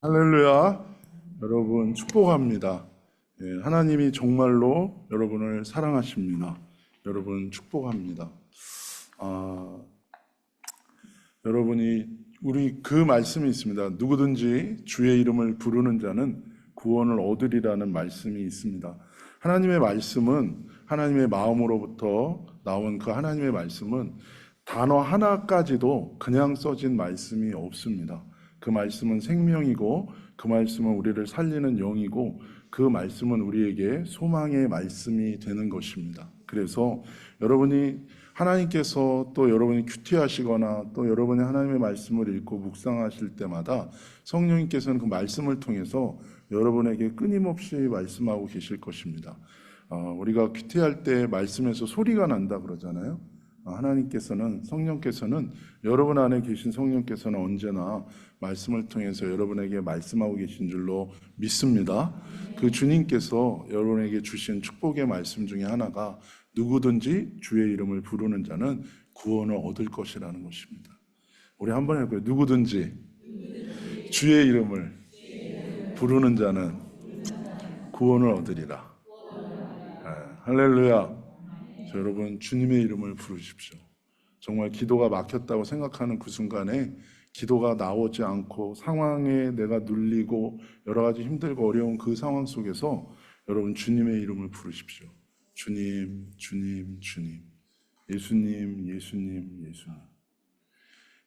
할렐루야. 여러분 축복합니다. 하나님이 정말로 여러분을 사랑하십니다. 여러분 축복합니다. 아, 여러분이 우리 그 말씀이 있습니다. 누구든지 주의 이름을 부르는 자는 구원을 얻으리라는 말씀이 있습니다. 하나님의 말씀은 하나님의 마음으로부터 나온 그 하나님의 말씀은 단어 하나까지도 그냥 써진 말씀이 없습니다. 그 말씀은 생명이고 그 말씀은 우리를 살리는 영이고 그 말씀은 우리에게 소망의 말씀이 되는 것입니다. 그래서 여러분이 하나님께서 또 여러분이 큐티하시거나 또 여러분이 하나님의 말씀을 읽고 묵상하실 때마다 성령님께서는 그 말씀을 통해서 여러분에게 끊임없이 말씀하고 계실 것입니다. 우리가 큐티할 때 말씀에서 소리가 난다 그러잖아요. 하나님께서는 성령께서는 여러분 안에 계신 성령께서는 언제나 말씀을 통해서 여러분에게 말씀하고 계신 줄로 믿습니다. 그 주님께서 여러분에게 주신 축복의 말씀 중에 하나가 누구든지 주의 이름을 부르는 자는 구원을 얻을 것이라는 것입니다. 우리 한번 해볼까요? 누구든지 주의 이름을 부르는 자는 구원을 얻으리라. 할렐루야. 여러분 주님의 이름을 부르십시오. 정말 기도가 막혔다고 생각하는 그 순간에 기도가 나오지 않고 상황에 내가 눌리고 여러 가지 힘들고 어려운 그 상황 속에서 여러분 주님의 이름을 부르십시오. 주님, 주님, 주님. 예수님, 예수님, 예수님.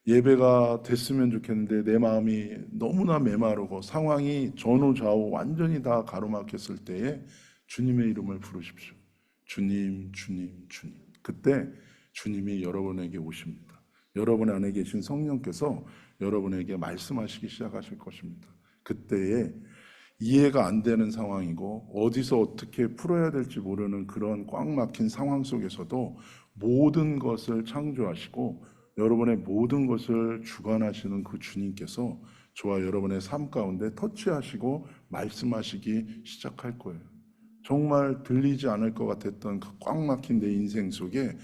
예배가 됐으면 좋겠는데 내 마음이 너무나 메마르고 상황이 전후 좌우 완전히 다 가로막혔을 때에 주님의 이름을 부르십시오. 주님, 주님, 주님. 그때 주님이 여러분에게 오십니다. 여러분 안에 계신 성령께서 여러분에게 말씀하시기 시작하실 것입니다. 그때에 이해가 안 되는 상황이고 어디서 어떻게 풀어야 될지 모르는 그런 꽉 막힌 상황 속에서도 모든 것을 창조하시고 여러분의 모든 것을 주관하시는 그 주님께서 저와 여러분의 삶 가운데 터치하시고 말씀하시기 시작할 거예요. 정말 들리지 않을 것 같았던 그 꽉 막힌 내 인생 속에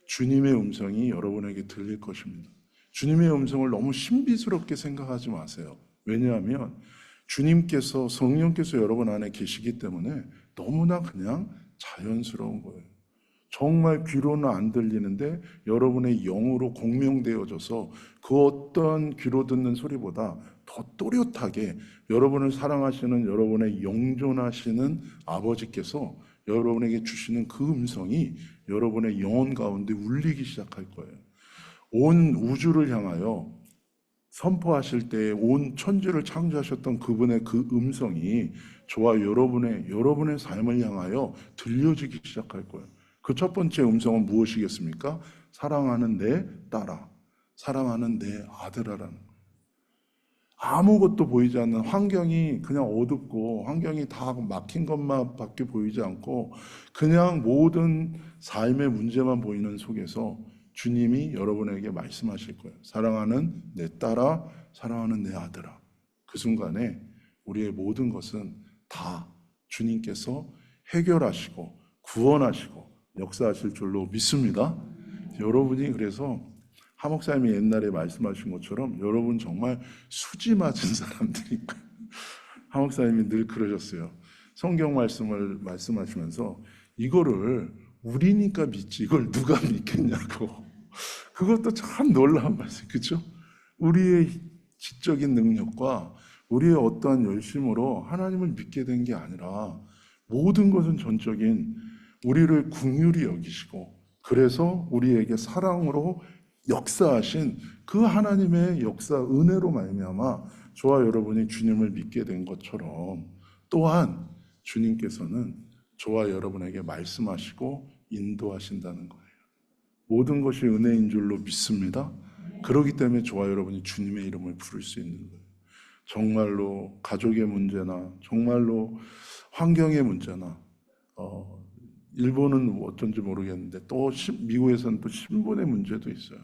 주님의 음성이 여러분에게 들릴 것입니다. 주님의 음성을 너무 신비스럽게 생각하지 마세요. 왜냐하면 주님께서 성령께서 여러분 안에 계시기 때문에 너무나 그냥 자연스러운 거예요. 정말 귀로는 안 들리는데 여러분의 영으로 공명되어져서 그 어떤 귀로 듣는 소리보다 더 또렷하게 여러분을 사랑하시는 여러분의 영존하시는 아버지께서 여러분에게 주시는 그 음성이 여러분의 영혼 가운데 울리기 시작할 거예요. 온 우주를 향하여 선포하실 때 온 천지를 창조하셨던 그분의 그 음성이 저와 여러분의 삶을 향하여 들려지기 시작할 거예요. 그 첫 번째 음성은 무엇이겠습니까? 사랑하는 내 딸아, 사랑하는 내 아들아라는 거예요. 아무것도 보이지 않는 환경이 그냥 어둡고 환경이 다 막힌 것만 밖에 보이지 않고 그냥 모든 삶의 문제만 보이는 속에서 주님이 여러분에게 말씀하실 거예요. 사랑하는 내 딸아, 사랑하는 내 아들아. 그 순간에 우리의 모든 것은 다 주님께서 해결하시고 구원하시고 역사하실 줄로 믿습니다. 여러분이 그래서 하 목사님이 옛날에 말씀하신 것처럼 여러분 정말 수지 맞은 사람들인 거예요. 하 목사님이 늘 그러셨어요. 성경 말씀을 말씀하시면서 이거를 우리니까 믿지 이걸 누가 믿겠냐고. 그것도 참 놀라운 말씀, 그렇죠? 우리의 지적인 능력과 우리의 어떠한 열심으로 하나님을 믿게 된 게 아니라 모든 것은 전적인 우리를 긍휼히 여기시고 그래서 우리에게 사랑으로 역사하신 그 하나님의 역사 은혜로 말미암아 저와 여러분이 주님을 믿게 된 것처럼 또한 주님께서는 저와 여러분에게 말씀하시고 인도하신다는 거예요. 모든 것이 은혜인 줄로 믿습니다. 그렇기 때문에 저와 여러분이 주님의 이름을 부를 수 있는 거예요. 정말로 가족의 문제나 정말로 환경의 문제나 일본은 어쩐지 모르겠는데 또 미국에서는 또 신분의 문제도 있어요.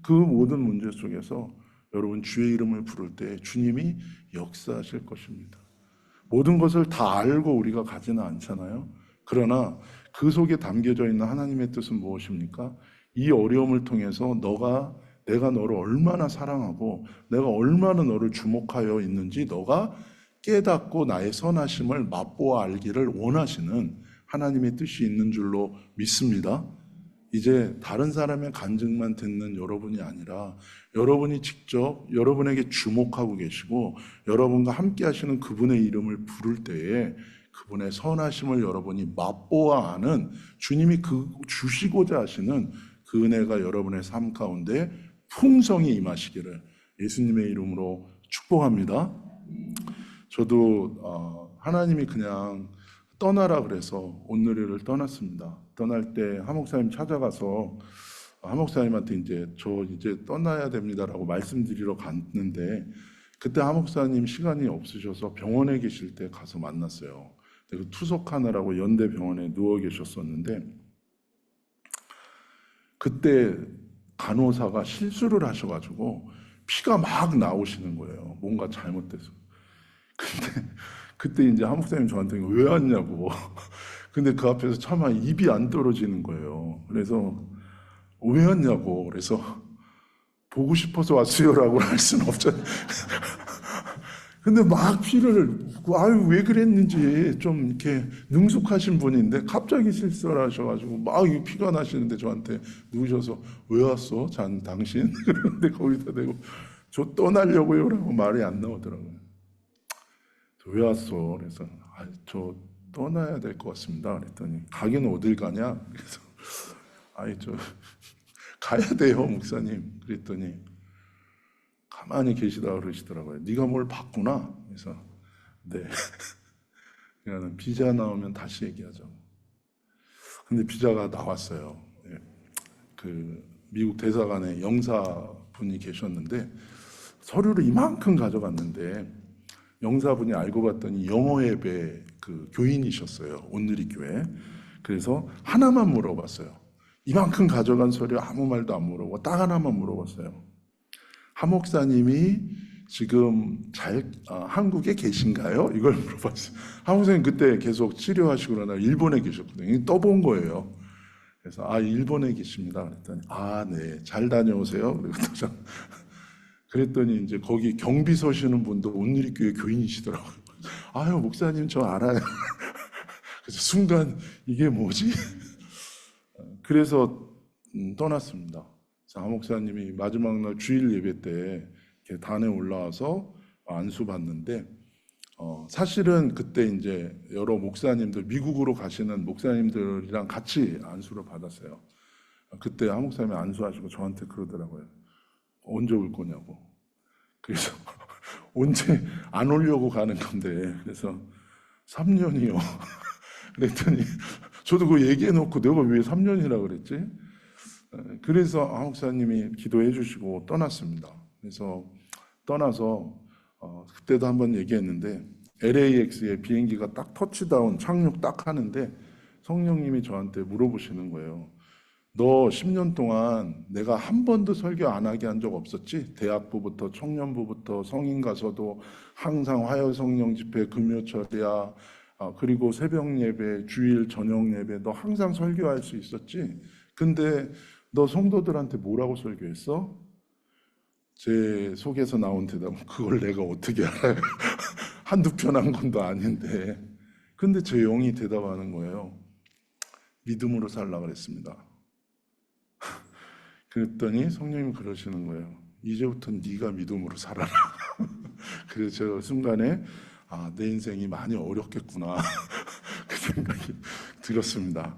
그 모든 문제 속에서 여러분 주의 이름을 부를 때 주님이 역사하실 것입니다. 모든 것을 다 알고 우리가 가지는 않잖아요. 그러나 그 속에 담겨져 있는 하나님의 뜻은 무엇입니까? 이 어려움을 통해서 너가 내가 너를 얼마나 사랑하고 내가 얼마나 너를 주목하여 있는지 너가 깨닫고 나의 선하심을 맛보아 알기를 원하시는 하나님의 뜻이 있는 줄로 믿습니다. 이제 다른 사람의 간증만 듣는 여러분이 아니라 여러분이 직접 여러분에게 주목하고 계시고 여러분과 함께 하시는 그분의 이름을 부를 때에 그분의 선하심을 여러분이 맛보아 아는 주님이 주시고자 하시는 그 은혜가 여러분의 삶 가운데 풍성히 임하시기를 예수님의 이름으로 축복합니다. 저도 하나님이 그냥 떠나라 그래서 온누리를 떠났습니다. 떠날 때 하목사님 찾아가서 하목사님한테 저 이제 떠나야 됩니다라고 말씀드리러 갔는데 그때 하목사님 시간이 없으셔서 병원에 계실 때 가서 만났어요. 그 투석하느라고 연대병원에 누워 계셨었는데 그때 간호사가 실수를 하셔가지고 피가 막 나오시는 거예요. 뭔가 잘못돼서. 근데 그때 이제 하목사님 저한테 왜 왔냐고. 근데 그 앞에서 차마 입이 안 떨어지는 거예요. 그래서 왜 왔냐고. 그래서 보고 싶어서 왔어요라고 할 수는 없잖아요. 근데 막 피를 아유 왜 그랬는지 좀 이렇게 능숙하신 분인데 갑자기 실수를 하셔가지고 막 피가 나시는데 저한테 누우셔서 왜 왔어? 당신? 그런데 거기다 대고 저 떠나려고요라고 말이 안 나오더라고요. 왜 왔어? 그래서 저 떠나야 될 것 같습니다. 그랬더니 가기는 어딜 가냐? 그래서 저 가야 돼요 목사님. 그랬더니 가만히 계시다가 그러시더라고요. 네가 뭘 봤구나. 그래서 네. 그러니까 비자 나오면 다시 얘기하자고. 근데 비자가 나왔어요. 그 미국 대사관에 영사분이 계셨는데 서류를 이만큼 가져갔는데 영사분이 알고 봤더니 영어 예배 그 교인이셨어요. 온누리 교회. 그래서 하나만 물어봤어요. 이만큼 가져간 서류 아무 말도 안 물어보고 딱 하나만 물어봤어요. 하 목사님이 지금 한국에 계신가요? 이걸 물어봤어요. 하 목사님 그때 계속 치료하시고 그러나 일본에 계셨거든요. 떠본 거예요. 그래서 일본에 계십니다. 그랬더니 네, 잘 다녀오세요. 그랬더니 이제 거기 경비 서시는 분도 온누리교회 교인이시더라고요. 목사님 저 알아요. 그래서 순간 이게 뭐지? 그래서 떠났습니다. 하 목사님이 마지막 날 주일 예배 때 이렇게 단에 올라와서 안수 받는데 사실은 그때 이제 여러 목사님들 미국으로 가시는 목사님들이랑 같이 안수를 받았어요. 그때 하 목사님이 안수하시고 저한테 그러더라고요. 언제 올 거냐고. 그래서 언제 안 오려고 가는 건데 그래서 3년이요. 그랬더니 저도 그거 얘기해 놓고 내가 왜 3년이라 그랬지? 그래서 하 목사님이 기도해 주시고 떠났습니다. 그래서 떠나서 그때도 한번 얘기했는데 LAX에 비행기가 딱 터치다운 착륙 딱 하는데 성령님이 저한테 물어보시는 거예요. 너 10년 동안 내가 한 번도 설교 안 하게 한 적 없었지? 대학부부터 청년부부터 성인 가서도 항상 화요성령 집회 금요철이야 그리고 새벽 예배 주일 저녁 예배 너 항상 설교할 수 있었지? 근데 너 성도들한테 뭐라고 설교했어? 제 속에서 나온 대답은 그걸 내가 어떻게 알아요? 한두 편 한 건도 아닌데. 근데 제 영이 대답하는 거예요. 믿음으로 살라 그랬습니다. 그랬더니 성령님이 그러시는 거예요. 이제부터 네가 믿음으로 살아라. 그래서 제가 순간에 내 인생이 많이 어렵겠구나 그 생각이 들었습니다.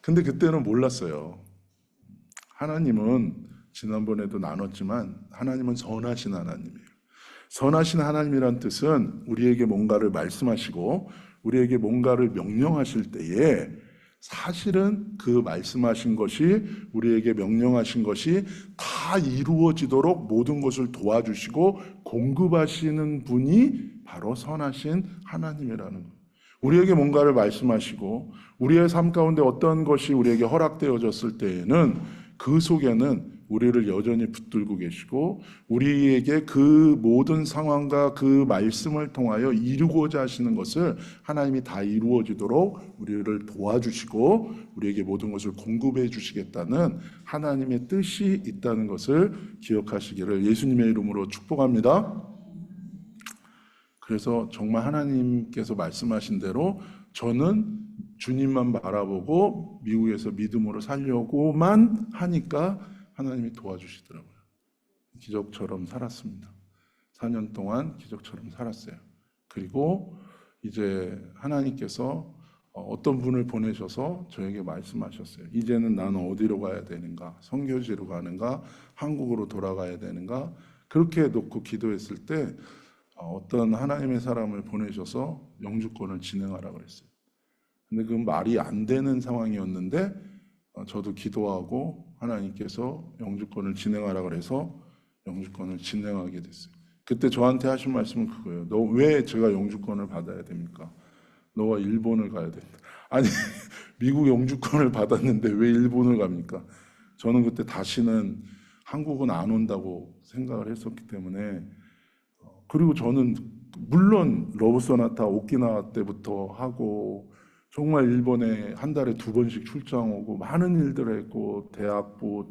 근데 그때는 몰랐어요. 하나님은 지난번에도 나눴지만 하나님은 선하신 하나님이에요. 선하신 하나님이란 뜻은 우리에게 뭔가를 말씀하시고 우리에게 뭔가를 명령하실 때에 사실은 그 말씀하신 것이 우리에게 명령하신 것이 다 이루어지도록 모든 것을 도와주시고 공급하시는 분이 바로 선하신 하나님이라는 거예요. 우리에게 뭔가를 말씀하시고 우리의 삶 가운데 어떤 것이 우리에게 허락되어졌을 때에는 그 속에는 우리를 여전히 붙들고 계시고 우리에게 그 모든 상황과 그 말씀을 통하여 이루고자 하시는 것을 하나님이 다 이루어지도록 우리를 도와주시고 우리에게 모든 것을 공급해 주시겠다는 하나님의 뜻이 있다는 것을 기억하시기를 예수님의 이름으로 축복합니다. 그래서 정말 하나님께서 말씀하신 대로 저는 주님만 바라보고 미국에서 믿음으로 살려고만 하니까 하나님이 도와주시더라고요. 기적처럼 살았습니다. 4년 동안 기적처럼 살았어요. 그리고 이제 하나님께서 어떤 분을 보내셔서 저에게 말씀하셨어요. 이제는 나는 어디로 가야 되는가? 선교지로 가는가? 한국으로 돌아가야 되는가? 그렇게 놓고 기도했을 때 어떤 하나님의 사람을 보내셔서 영주권을 진행하라고 그랬어요. 근데 그 말이 안 되는 상황이었는데 저도 기도하고 하나님께서 영주권을 진행하라고 그래서 영주권을 진행하게 됐어요. 그때 저한테 하신 말씀은 그거예요. 너 왜 제가 영주권을 받아야 됩니까? 너가 일본을 가야 된다. 아니 미국 영주권을 받았는데 왜 일본을 갑니까? 저는 그때 다시는 한국은 안 온다고 생각을 했었기 때문에 그리고 저는 물론 러브소나타 오키나와 때부터 하고 정말 일본에 한 달에 2번씩 출장 오고 많은 일들을 했고 대학부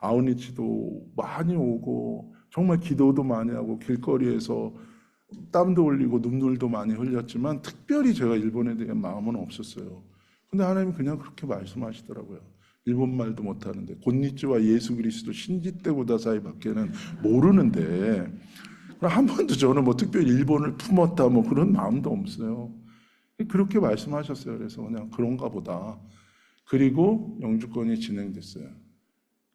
아우니치도 많이 오고 정말 기도도 많이 하고 길거리에서 땀도 흘리고 눈물도 많이 흘렸지만 특별히 제가 일본에 대한 마음은 없었어요. 근데 하나님이 그냥 그렇게 말씀하시더라고요. 일본말도 못하는데 곤니츠와 예수 그리스도 신지떼고다사이 밖에는 모르는데 한 번도 저는 뭐 특별히 일본을 품었다 뭐 그런 마음도 없어요. 그렇게 말씀하셨어요. 그래서 그냥 그런가 보다. 그리고 영주권이 진행됐어요.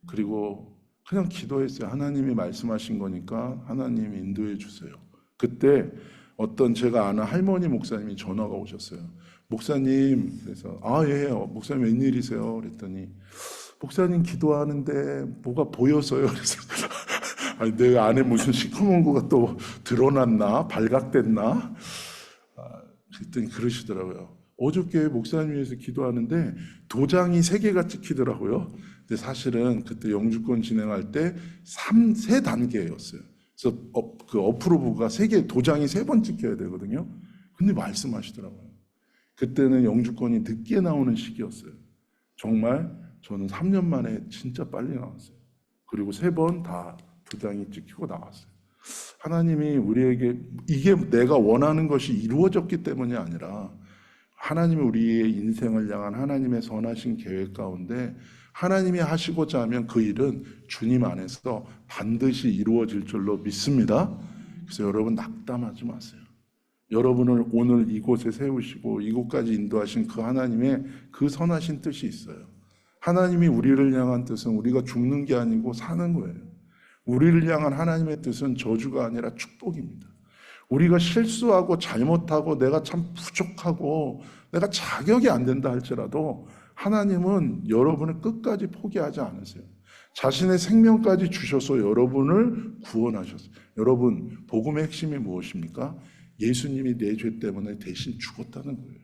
그리고 그냥 기도했어요. 하나님이 말씀하신 거니까 하나님이 인도해 주세요. 그때 어떤 제가 아는 할머니 목사님이 전화가 오셨어요. 목사님, 그래서 예, 목사님 웬일이세요? 그랬더니 목사님 기도하는데 뭐가 보여서요. 그래서 아니, 내 안에 무슨 시커먼 거가 또 드러났나? 발각됐나? 그랬더니 그러시더라고요. 어저께 목사님 위해서 기도하는데 도장이 3개가 찍히더라고요. 근데 사실은 그때 영주권 진행할 때 3단계였어요. 그래서 그 어프로브가 3개, 도장이 3번 찍혀야 되거든요. 근데 말씀하시더라고요. 그때는 영주권이 늦게 나오는 시기였어요. 정말 저는 3년 만에 진짜 빨리 나왔어요. 그리고 3번 다 도장이 찍히고 나왔어요. 하나님이 우리에게 이게 내가 원하는 것이 이루어졌기 때문이 아니라 하나님이 우리의 인생을 향한 하나님의 선하신 계획 가운데 하나님이 하시고자 하면 그 일은 주님 안에서 반드시 이루어질 줄로 믿습니다. 그래서 여러분 낙담하지 마세요. 여러분을 오늘 이곳에 세우시고 이곳까지 인도하신 그 하나님의 그 선하신 뜻이 있어요. 하나님이 우리를 향한 뜻은 우리가 죽는 게 아니고 사는 거예요. 우리를 향한 하나님의 뜻은 저주가 아니라 축복입니다. 우리가 실수하고 잘못하고 내가 참 부족하고 내가 자격이 안 된다 할지라도 하나님은 여러분을 끝까지 포기하지 않으세요. 자신의 생명까지 주셔서 여러분을 구원하셨어요. 여러분, 복음의 핵심이 무엇입니까? 예수님이 내 죄 때문에 대신 죽었다는 거예요.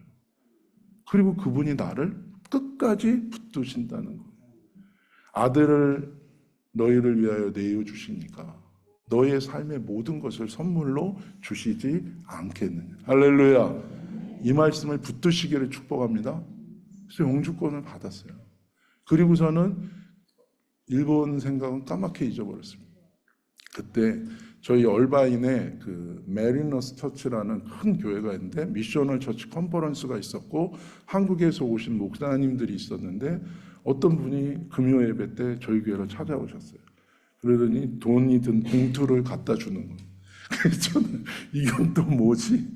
그리고 그분이 나를 끝까지 붙드신다는 거예요. 아들을 너희를 위하여 내어주시니까 너의 삶의 모든 것을 선물로 주시지 않겠느냐. 할렐루야. 이 말씀을 붙드시기를 축복합니다. 그래서 영주권을 받았어요. 그리고서는 일본 생각은 까맣게 잊어버렸습니다. 그때 저희 얼바인에 그 메리너스 처치라는 큰 교회가 있는데 미셔널 처치 컨퍼런스가 있었고 한국에서 오신 목사님들이 있었는데 어떤 분이 금요 예배 때 저희 교회로 찾아오셨어요. 그러더니 돈이 든 봉투를 갖다 주는 거예요. 그래서 저는 이건 또 뭐지?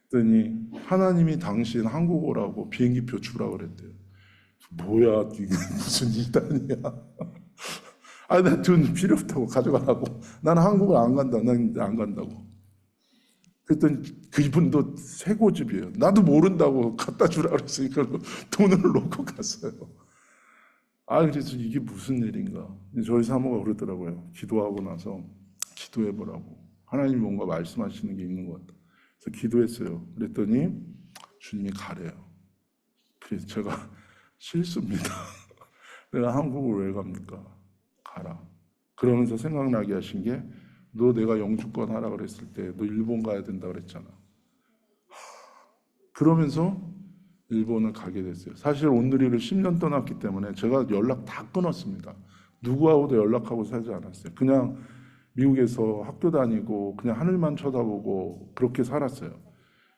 그랬더니 하나님이 당신 한국 오라고 비행기표 주라고 그랬대요. 뭐야 이게 무슨 이단이야. 나 돈 필요 없다고 가져가라고. 나는 한국을 안 간다. 난 안 간다고. 그랬더니 그분도 새 고집이에요. 나도 모른다고 갖다 주라 그랬으니까 돈을 놓고 갔어요. 그래서 이게 무슨 일인가. 저희 사모가 그러더라고요. 기도하고 나서 기도해보라고. 하나님이 뭔가 말씀하시는 게 있는 것 같다. 그래서 기도했어요. 그랬더니 주님이 가래요. 그래서 제가 실수입니다. 내가 한국을 왜 갑니까? 가라. 그러면서 생각나게 하신 게, 너 내가 영주권 하라 그랬을 때 너 일본 가야 된다 그랬잖아. 그러면서 일본을 가게 됐어요. 사실 온누리를 10년 떠났기 때문에 제가 연락 다 끊었습니다. 누구하고도 연락하고 살지 않았어요. 그냥 미국에서 학교 다니고 그냥 하늘만 쳐다보고 그렇게 살았어요.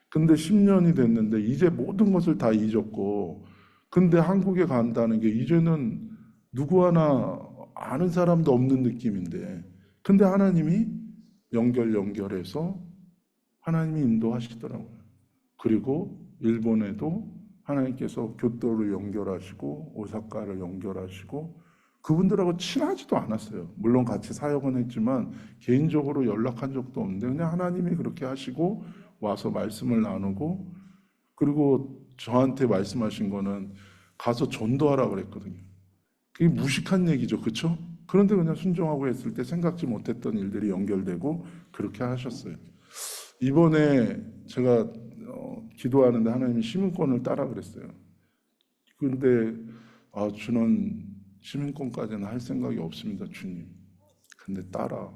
근데 10년이 됐는데 이제 모든 것을 다 잊었고, 근데 한국에 간다는 게 이제는 누구 하나 아는 사람도 없는 느낌인데, 근데 하나님이 연결해서 하나님이 인도하시더라고요. 그리고 일본에도 하나님께서 교토를 연결하시고 오사카를 연결하시고, 그분들하고 친하지도 않았어요. 물론 같이 사역은 했지만 개인적으로 연락한 적도 없는데 그냥 하나님이 그렇게 하시고 와서 말씀을 나누고, 그리고 저한테 말씀하신 거는 가서 전도하라 그랬거든요. 그게 무식한 얘기죠, 그렇죠? 그런데 그냥 순종하고 했을 때 생각지 못했던 일들이 연결되고 그렇게 하셨어요. 이번에 제가 기도하는데 하나님이 시민권을 따라 그랬어요. 근데 주는 시민권까지는 할 생각이 없습니다, 주님. 근데 따라.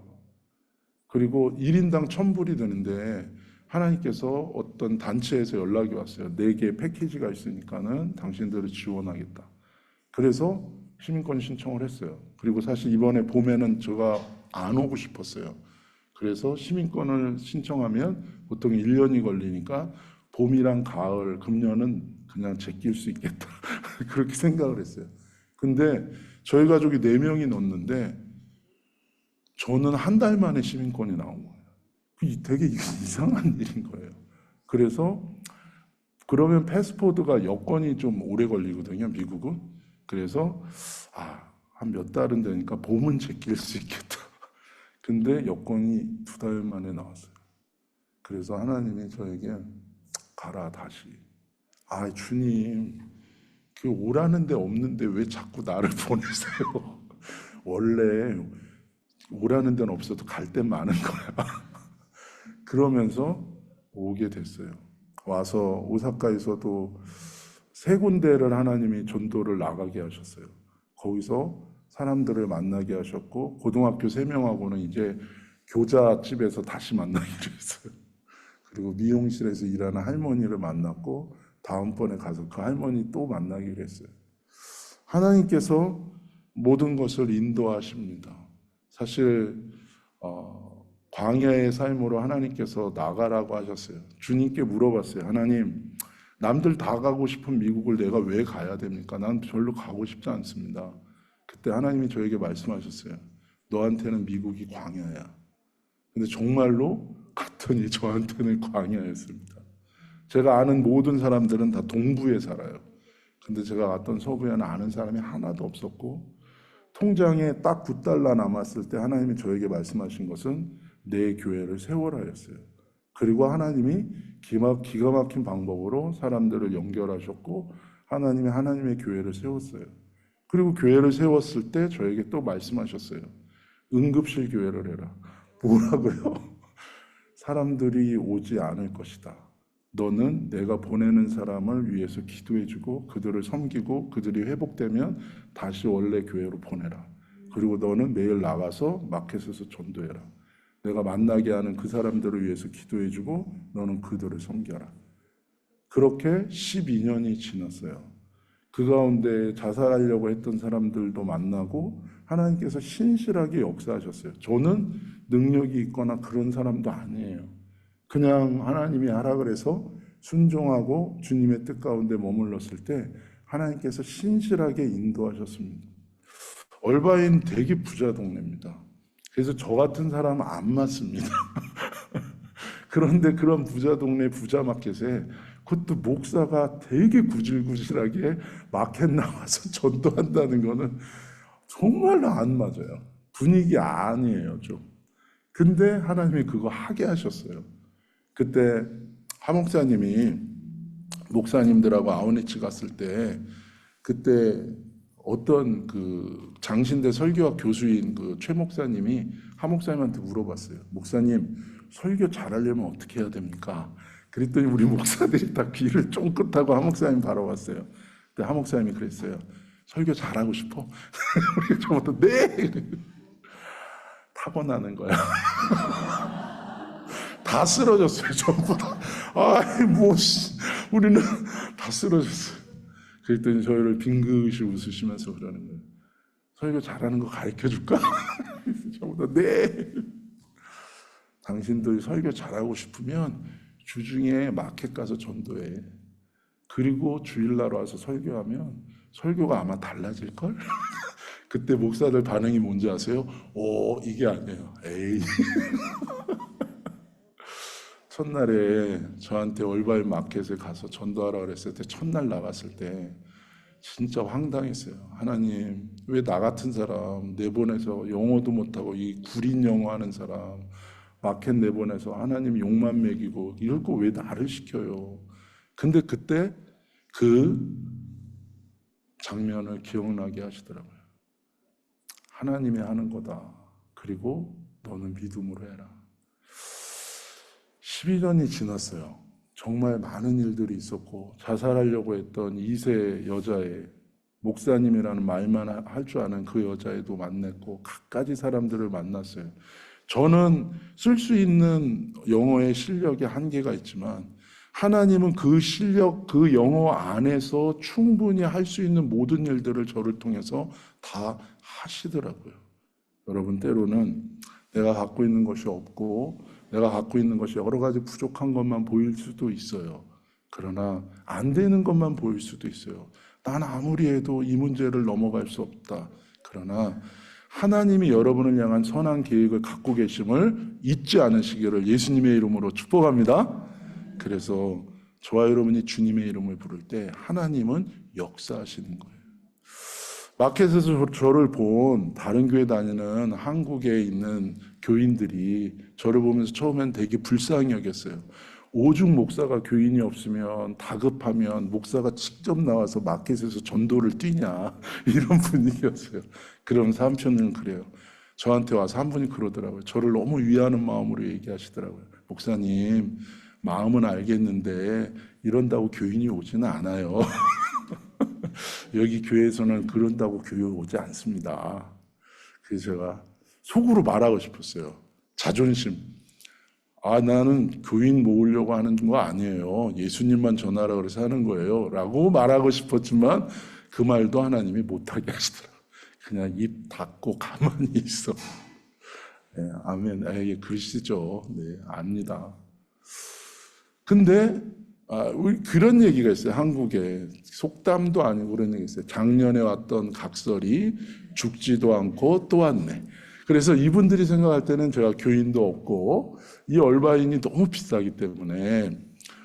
그리고 1인당 1,000불이 드는데 하나님께서 어떤 단체에서 연락이 왔어요. 4개 패키지가 있으니까는 당신들을 지원하겠다. 그래서 시민권 신청을 했어요. 그리고 사실 이번에 봄에는 제가 안 오고 싶었어요. 그래서 시민권을 신청하면 보통 1년이 걸리니까 봄이랑 가을, 금년은 그냥 제낄 수 있겠다. 그렇게 생각을 했어요. 근데 저희 가족이 4명이 넣었는데 저는 한 달 만에 시민권이 나온 거예요. 되게 이상한 일인 거예요. 그래서 그러면 패스포드가 여권이 좀 오래 걸리거든요, 미국은. 그래서 한 몇 달은 되니까 봄은 제낄 수 있겠다. 근데 여권이 2달 만에 나왔어요. 그래서 하나님이 저에게 가라 다시. 주님, 그 오라는 데 없는데 왜 자꾸 나를 보내세요? 원래 오라는 데는 없어도 갈 데 많은 거야. 그러면서 오게 됐어요. 와서 오사카에서도 3군데를 하나님이 전도를 나가게 하셨어요. 거기서 사람들을 만나게 하셨고, 고등학교 3명하고는 이제 교자집에서 다시 만나기로 했어요. 그리고 미용실에서 일하는 할머니를 만났고, 다음번에 가서 그 할머니 또 만나기로 했어요. 하나님께서 모든 것을 인도하십니다. 사실 광야의 삶으로 하나님께서 나가라고 하셨어요. 주님께 물어봤어요. 하나님, 남들 다 가고 싶은 미국을 내가 왜 가야 됩니까? 난 별로 가고 싶지 않습니다. 그때 하나님이 저에게 말씀하셨어요. 너한테는 미국이 광야야. 근데 정말로 갔더니 저한테는 광야였습니다. 제가 아는 모든 사람들은 다 동부에 살아요. 근데 제가 갔던 서부에는 아는 사람이 하나도 없었고, 통장에 딱 9달러 남았을 때 하나님이 저에게 말씀하신 것은 내 교회를 세워라 였어요. 그리고 하나님이 기가 막힌 방법으로 사람들을 연결하셨고, 하나님이 하나님의 교회를 세웠어요. 그리고 교회를 세웠을 때 저에게 또 말씀하셨어요. 응급실 교회를 해라. 뭐라고요? 사람들이 오지 않을 것이다. 너는 내가 보내는 사람을 위해서 기도해주고 그들을 섬기고 그들이 회복되면 다시 원래 교회로 보내라. 그리고 너는 매일 나가서 마켓에서 전도해라. 내가 만나게 하는 그 사람들을 위해서 기도해주고 너는 그들을 섬겨라. 그렇게 12년이 지났어요. 그 가운데 자살하려고 했던 사람들도 만나고 하나님께서 신실하게 역사하셨어요. 저는 능력이 있거나 그런 사람도 아니에요. 그냥 하나님이 하라 그래서 순종하고 주님의 뜻 가운데 머물렀을 때 하나님께서 신실하게 인도하셨습니다. 얼바인 되게 부자 동네입니다. 그래서 저 같은 사람은 안 맞습니다. 그런데 그런 부자 동네 부자 마켓에 그것도 목사가 되게 구질구질하게 마켓 나와서 전도한다는 거는 정말로 안 맞아요. 분위기 아니에요, 좀. 근데 하나님이 그거 하게 하셨어요. 그때 하 목사님이 목사님들하고 아우니치 갔을 때 그때 어떤 그 장신대 설교학 교수인 그 최 목사님이 하 목사님한테 물어봤어요. 목사님, 설교 잘하려면 어떻게 해야 됩니까? 그랬더니 우리 목사들이 다 귀를 쫑긋하고 하 목사님 바라봤어요. 그때 하 목사님이 그랬어요. 설교 잘하고 싶어? 우리 저부터 네! 타고나는 거야. 다 쓰러졌어요, 전부 다. 아이, 뭐, 우리는 다 쓰러졌어요. 그랬더니 저희를 빙긋이 웃으시면서 그러는 거예요. 설교 잘하는 거 가르쳐 줄까? 저보다 네. 당신들 설교 잘하고 싶으면 주중에 마켓 가서 전도해. 그리고 주일날 와서 설교하면 설교가 아마 달라질걸? 그때 목사들 반응이 뭔지 아세요? 이게 아니에요. 에이. 첫날에 저한테 올바인 마켓에 가서 전도하라 그랬을 때 첫날 나갔을 때 진짜 황당했어요. 하나님, 왜 나 같은 사람 내보내서 영어도 못하고 이 구린 영어 하는 사람 마켓 내보내서 하나님 욕만 먹이고 이럴 거 왜 나를 시켜요? 근데 그때 그 장면을 기억나게 하시더라고요. 하나님이 하는 거다. 그리고 너는 믿음으로 해라. 12년이 지났어요. 정말 많은 일들이 있었고 자살하려고 했던 2세 여자애, 목사님이라는 말만 할 줄 아는 그 여자애도 만났고 갖가지 사람들을 만났어요. 저는 쓸 수 있는 영어의 실력에 한계가 있지만 하나님은 그 실력, 그 영어 안에서 충분히 할 수 있는 모든 일들을 저를 통해서 다 하시더라고요. 여러분, 때로는 내가 갖고 있는 것이 없고 내가 갖고 있는 것이 여러 가지 부족한 것만 보일 수도 있어요. 그러나 안 되는 것만 보일 수도 있어요. 난 아무리 해도 이 문제를 넘어갈 수 없다. 그러나 하나님이 여러분을 향한 선한 계획을 갖고 계심을 잊지 않으시기를 예수님의 이름으로 축복합니다. 그래서 저와 여러분이 주님의 이름을 부를 때 하나님은 역사하시는 거예요. 마켓에서 저를 본 다른 교회 다니는 한국에 있는 교인들이 저를 보면서 처음엔 되게 불쌍히 여겼어요. 오죽 목사가 교인이 없으면 다급하면 목사가 직접 나와서 마켓에서 전도를 뛰냐 이런 분위기였어요. 그럼 삼촌은 그래요. 저한테 와서 한 분이 그러더라고요. 저를 너무 위하는 마음으로 얘기하시더라고요. 목사님, 마음은 알겠는데 이런다고 교인이 오지는 않아요. 여기 교회에서는 그런다고 교회 오지 않습니다. 그래서 제가 속으로 말하고 싶었어요. 자존심. 나는 교인 모으려고 하는 거 아니에요. 예수님만 전하라 그래서 하는 거예요. 라고 말하고 싶었지만 그 말도 하나님이 못하게 하시더라고요. 그냥 입 닫고 가만히 있어. 네, 아멘. 예, 그러시죠. 네, 압니다. 근데 우리 그런 얘기가 있어요. 한국에 속담도 아니고 그런 얘기 있어요. 작년에 왔던 각설이 죽지도 않고 또 왔네. 그래서 이분들이 생각할 때는 제가 교인도 없고 이 얼바인이 너무 비싸기 때문에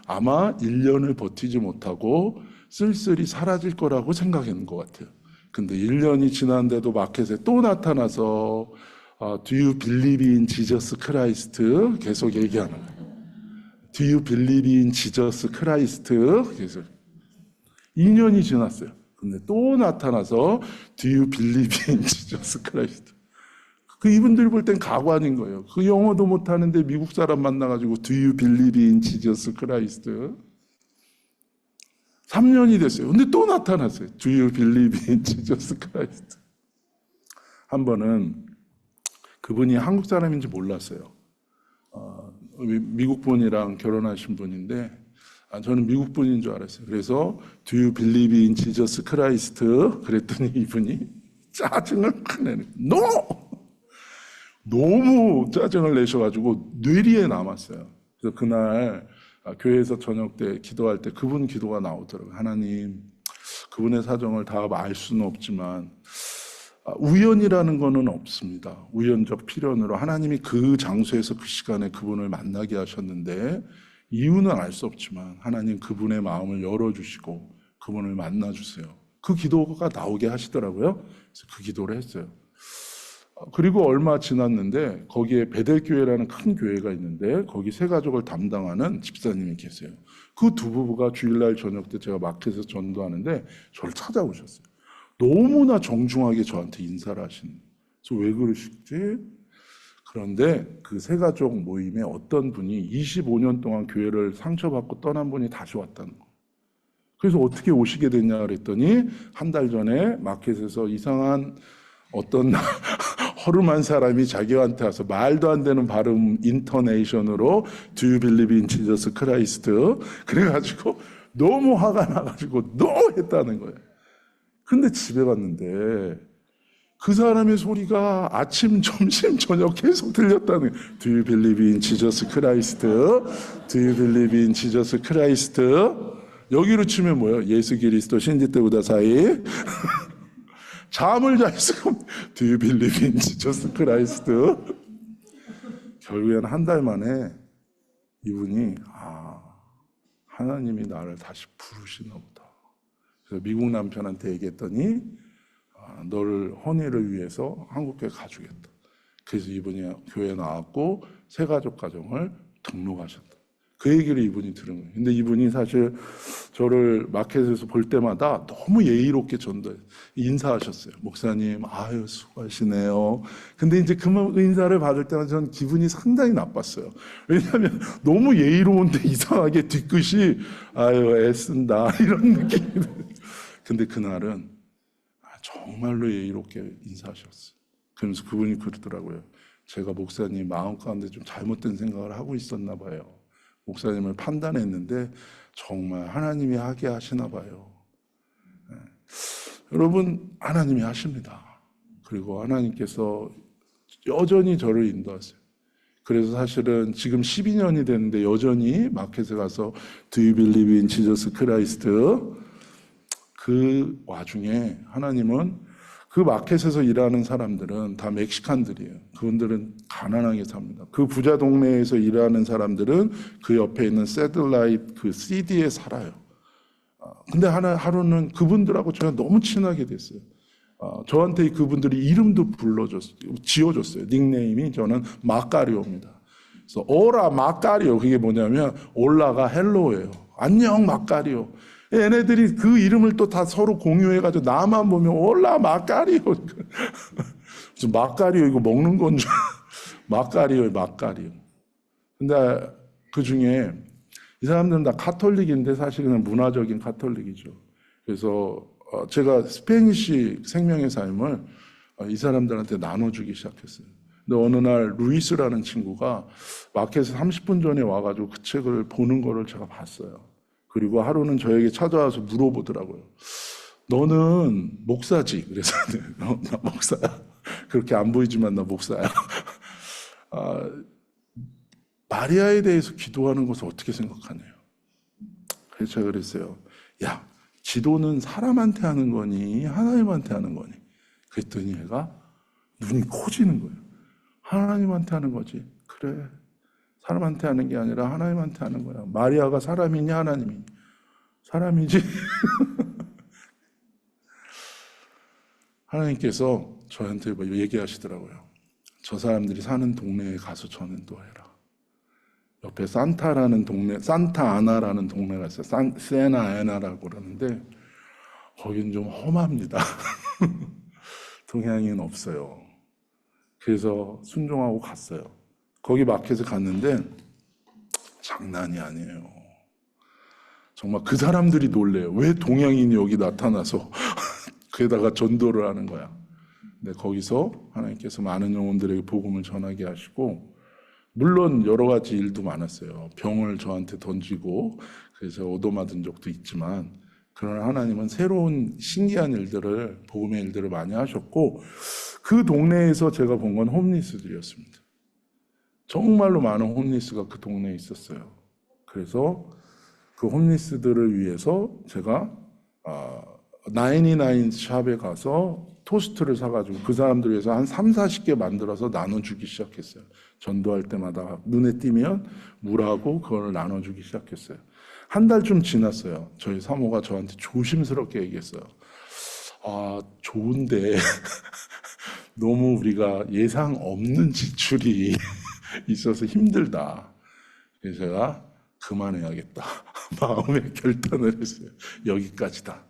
아마 1년을 버티지 못하고 쓸쓸히 사라질 거라고 생각했는 것 같아요. 근데 1년이 지났는데도 마켓에 또 나타나서 Do you believe in Jesus Christ? 계속 얘기하는 거예요. Do you believe in Jesus Christ? 계속 2년이 지났어요. 근데 또 나타나서 Do you believe in Jesus Christ? 그 이분들이 볼 땐 가관인 거예요. 그 영어도 못하는데 미국 사람 만나가지고 Do you believe in Jesus Christ? 3년이 됐어요. 근데 또 나타났어요. Do you believe in Jesus Christ? 한 번은 그분이 한국 사람인지 몰랐어요. 미국 분이랑 결혼하신 분인데 저는 미국 분인 줄 알았어요. 그래서 Do you believe in Jesus Christ? 그랬더니 이분이 짜증을 확 내는 거예요. 너무 짜증을 내셔가지고 뇌리에 남았어요. 그래서 그날 교회에서 저녁 때 기도할 때 그분 기도가 나오더라고요. 하나님, 그분의 사정을 다 알 수는 없지만 우연이라는 거는 없습니다. 우연적 필연으로 하나님이 그 장소에서 그 시간에 그분을 만나게 하셨는데 이유는 알 수 없지만 하나님 그분의 마음을 열어주시고 그분을 만나주세요. 그 기도가 나오게 하시더라고요. 그래서 그 기도를 했어요. 그리고 얼마 지났는데 거기에 베델교회라는 큰 교회가 있는데 거기 세 가족을 담당하는 집사님이 계세요. 그 두 부부가 주일날 저녁 때 제가 마켓에서 전도하는데 저를 찾아오셨어요. 너무나 정중하게 저한테 인사를 하시는 거예요. 그래서 왜 그러시지? 그런데 그 세 가족 모임에 어떤 분이 25년 동안 교회를 상처받고 떠난 분이 다시 왔다는 거예요. 그래서 어떻게 오시게 됐냐 그랬더니 한 달 전에 마켓에서 이상한 어떤 허름한 사람이 자기한테 와서 말도 안 되는 발음 인터네이션으로 Do you believe in Jesus Christ? 그래가지고 너무 화가 나가지고 너무 했다는 거예요. 근데 집에 갔는데 그 사람의 소리가 아침, 점심, 저녁 계속 들렸다는 거예요. Do you believe in Jesus Christ? Do you believe in Jesus Christ? 여기로 치면 뭐예요? 예수 그리스도 신지 때보다 사이 잠을 잘 수가 Do you believe in Jesus Christ? 결국에는 한 달 만에 이분이 하나님이 나를 다시 부르시나 보다. 그래서 미국 남편한테 얘기했더니 너를 헌의를 위해서 한국에 가주겠다. 그래서 이분이 교회에 나왔고 새 가족 가정을 등록하셨다. 그 얘기를 이분이 들은 거예요. 근데 이분이 사실 저를 마켓에서 볼 때마다 너무 예의롭게 인사하셨어요. 목사님, 아유, 수고하시네요. 근데 이제 그 인사를 받을 때마다 저는 기분이 상당히 나빴어요. 왜냐하면 너무 예의로운데 이상하게 뒤끝이, 아유, 애쓴다. 이런 느낌이 들어요. 근데 그날은 정말로 예의롭게 인사하셨어요. 그러면서 그분이 그러더라고요. 제가 목사님 마음 가운데 좀 잘못된 생각을 하고 있었나 봐요. 목사님을 판단했는데 정말 하나님이 하게 하시나 봐요. 네. 여러분, 하나님이 하십니다. 그리고 하나님께서 여전히 저를 인도하세요. 그래서 사실은 지금 12년이 됐는데 여전히 마켓에 가서 Do you believe in Jesus Christ? 그 와중에 하나님은 그 마켓에서 일하는 사람들은 다 멕시칸들이에요. 그분들은 가난하게 삽니다. 그 부자 동네에서 일하는 사람들은 그 옆에 있는 새들라이트 그 CD에 살아요. 근데 하루는 그분들하고 제가 너무 친하게 됐어요. 저한테 그분들이 이름도 지어줬어요. 닉네임이 저는 마카리오입니다. 그래서 오라 마카리오, 그게 뭐냐면 올라가 헬로예요. 안녕 마카리오. 얘네들이 그 이름을 또 다 서로 공유해가지고 나만 보면 올라 마카리오. 무슨 마카리오 이거 먹는 건 줄. 마카리오. 근데 그 중에 이 사람들은 다 카톨릭인데 사실 그냥 문화적인 카톨릭이죠. 그래서 제가 스페니쉬 생명의 삶을 이 사람들한테 나눠주기 시작했어요. 근데 어느 날 루이스라는 친구가 마켓에서 30분 전에 와가지고 그 책을 보는 거를 제가 봤어요. 그리고 하루는 저에게 찾아와서 물어보더라고요. 너는 목사지? 그래서 나 목사야. 그렇게 안 보이지만 나 목사야. 마리아에 대해서 기도하는 것을 어떻게 생각하네요. 그래서 제가 그랬어요. 야, 기도는 사람한테 하는 거니 하나님한테 하는 거니? 그랬더니 얘가 눈이 커지는 거예요. 하나님한테 하는 거지. 그래. 사람한테 하는 게 아니라 하나님한테 하는 거야. 마리아가 사람이냐 하나님이냐? 사람이지. 하나님께서 저한테 얘기하시더라고요. 저 사람들이 사는 동네에 가서 전도해라. 옆에 산타아나라는 동네가 있어요. 세나에나라고 그러는데 거긴 좀 험합니다. 동양인 없어요. 그래서 순종하고 갔어요. 거기 마켓에 갔는데 장난이 아니에요. 정말 그 사람들이 놀래요. 왜 동양인이 여기 나타나서 그에다가 전도를 하는 거야. 근데 거기서 하나님께서 많은 영혼들에게 복음을 전하게 하시고, 물론 여러 가지 일도 많았어요. 병을 저한테 던지고 그래서 얻어맞은 적도 있지만, 그러나 하나님은 새로운 신기한 일들을, 복음의 일들을 많이 하셨고, 그 동네에서 제가 본 건 홈리스들이었습니다. 정말로 많은 홈리스가 그 동네에 있었어요. 그래서 그 홈리스들을 위해서 제가 99 샵에 가서 토스트를 사가지고 그 사람들 위해서 한 3, 40개 만들어서 나눠주기 시작했어요. 전도할 때마다 눈에 띄면 물하고 그걸 나눠주기 시작했어요. 한 달쯤 지났어요. 저희 사모가 저한테 조심스럽게 얘기했어요. 좋은데 너무 우리가 예상 없는 지출이 있어서 힘들다. 그래서 제가 그만해야겠다. 마음의 결단을 했어요. 여기까지다.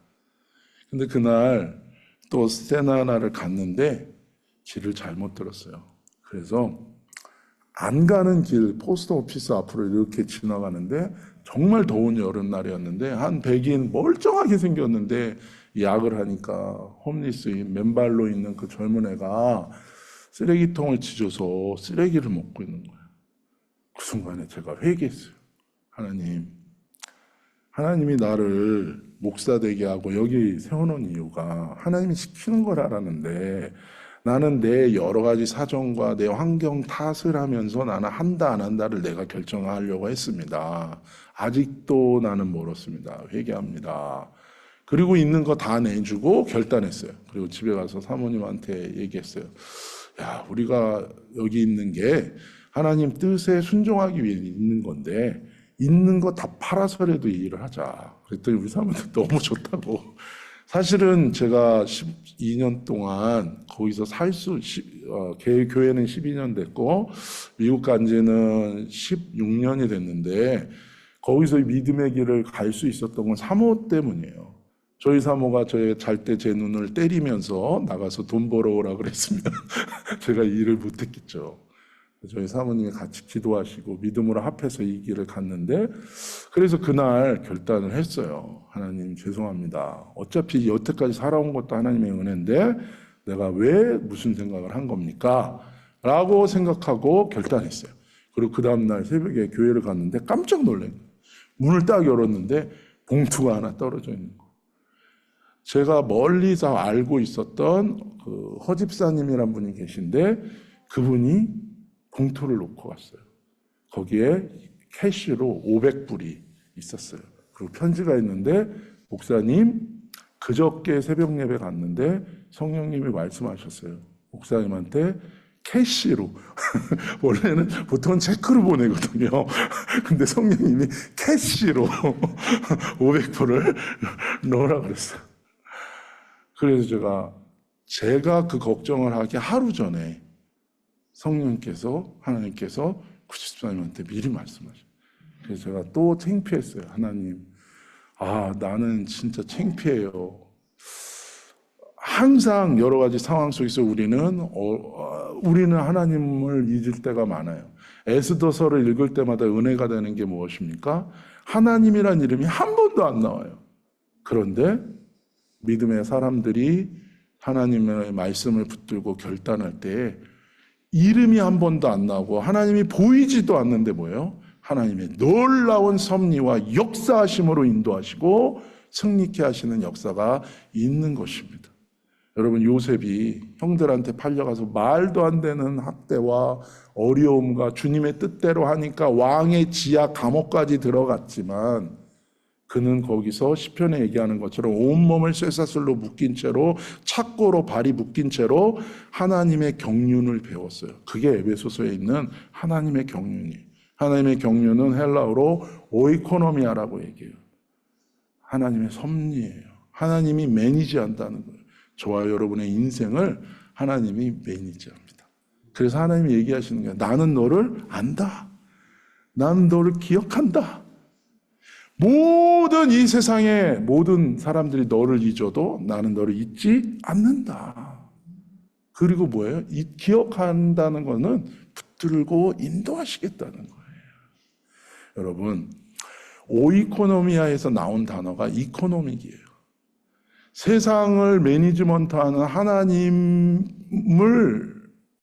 근데 그날 또 세나나를 갔는데 길을 잘못 들었어요. 그래서 안 가는 길, 포스트 오피스 앞으로 이렇게 지나가는데 정말 더운 여름날이었는데 한 백인 멀쩡하게 생겼는데 약을 하니까 홈리스인 맨발로 있는 그 젊은 애가 쓰레기통을 지져서 쓰레기를 먹고 있는 거예요. 그 순간에 제가 회개했어요. 하나님이 나를 목사 되게 하고 여기 세워놓은 이유가 하나님이 시키는 거라는데 나는 내 여러 가지 사정과 내 환경 탓을 하면서 나는 한다 안 한다를 내가 결정하려고 했습니다. 아직도 나는 멀었습니다. 회개합니다. 그리고 있는 거 다 내주고 결단했어요. 그리고 집에 가서 사모님한테 얘기했어요. 야, 우리가 여기 있는 게 하나님 뜻에 순종하기 위해 있는 건데 있는 거 다 팔아서라도 이 일을 하자. 그랬더니 우리 사모님 너무 좋다고. 사실은 제가 12년 동안 거기서 교회는 12년 됐고 미국 간 지는 16년이 됐는데 거기서 믿음의 길을 갈 수 있었던 건 사모 때문이에요. 저희 사모가 잘 때 제 눈을 때리면서 나가서 돈 벌어오라 그랬으면 제가 일을 못했겠죠. 저희 사모님이 같이 기도하시고 믿음으로 합해서 이 길을 갔는데 그래서 그날 결단을 했어요. 하나님 죄송합니다. 어차피 여태까지 살아온 것도 하나님의 은혜인데 내가 왜 무슨 생각을 한 겁니까? 라고 생각하고 결단했어요. 그리고 그 다음날 새벽에 교회를 갔는데 깜짝 놀란 거예요. 문을 딱 열었는데 봉투가 하나 떨어져 있는 거예요. 제가 멀리서 알고 있었던 그 허집사님이란 분이 계신데 그분이 봉투를 놓고 왔어요. 거기에 캐시로 500불이 있었어요. 그리고 편지가 있는데 목사님 그저께 새벽 예배 갔는데 성령님이 말씀하셨어요. 목사님한테 캐시로 원래는 보통은 체크로 보내거든요. 근데 성령님이 캐시로 500불을 넣으라 그랬어요. 그래서 제가 그 걱정을 하기 하루 전에 하나님께서 구집사님한테 미리 말씀하셔요. 그래서 제가 또 창피했어요. 하나님, 나는 진짜 창피해요. 항상 여러 가지 상황 속에서 우리는 하나님을 잊을 때가 많아요. 에스더서를 읽을 때마다 은혜가 되는 게 무엇입니까? 하나님이란 이름이 한 번도 안 나와요. 그런데 믿음의 사람들이 하나님의 말씀을 붙들고 결단할 때 이름이 한 번도 안 나오고 하나님이 보이지도 않는데 뭐예요? 하나님의 놀라운 섭리와 역사하심으로 인도하시고 승리케 하시는 역사가 있는 것입니다. 여러분, 요셉이 형들한테 팔려가서 말도 안 되는 학대와 어려움과 주님의 뜻대로 하니까 왕의 지하 감옥까지 들어갔지만 그는 거기서 시편에 얘기하는 것처럼 온몸을 쇠사슬로 묶인 채로 착고로 발이 묶인 채로 하나님의 경륜을 배웠어요. 그게 에베소서에 있는 하나님의 경륜이에요. 하나님의 경륜은 헬라어로 오이코노미아라고 얘기해요. 하나님의 섭리예요. 하나님이 매니지한다는 거예요. 저와 여러분의 인생을 하나님이 매니지합니다. 그래서 하나님이 얘기하시는 게 나는 너를 안다. 나는 너를 기억한다. 모든 이 세상의 모든 사람들이 너를 잊어도 나는 너를 잊지 않는다. 그리고 뭐예요? 기억한다는 것은 붙들고 인도하시겠다는 거예요. 여러분, 오이코노미아에서 나온 단어가 이코노믹이에요. 세상을 매니지먼트하는 하나님을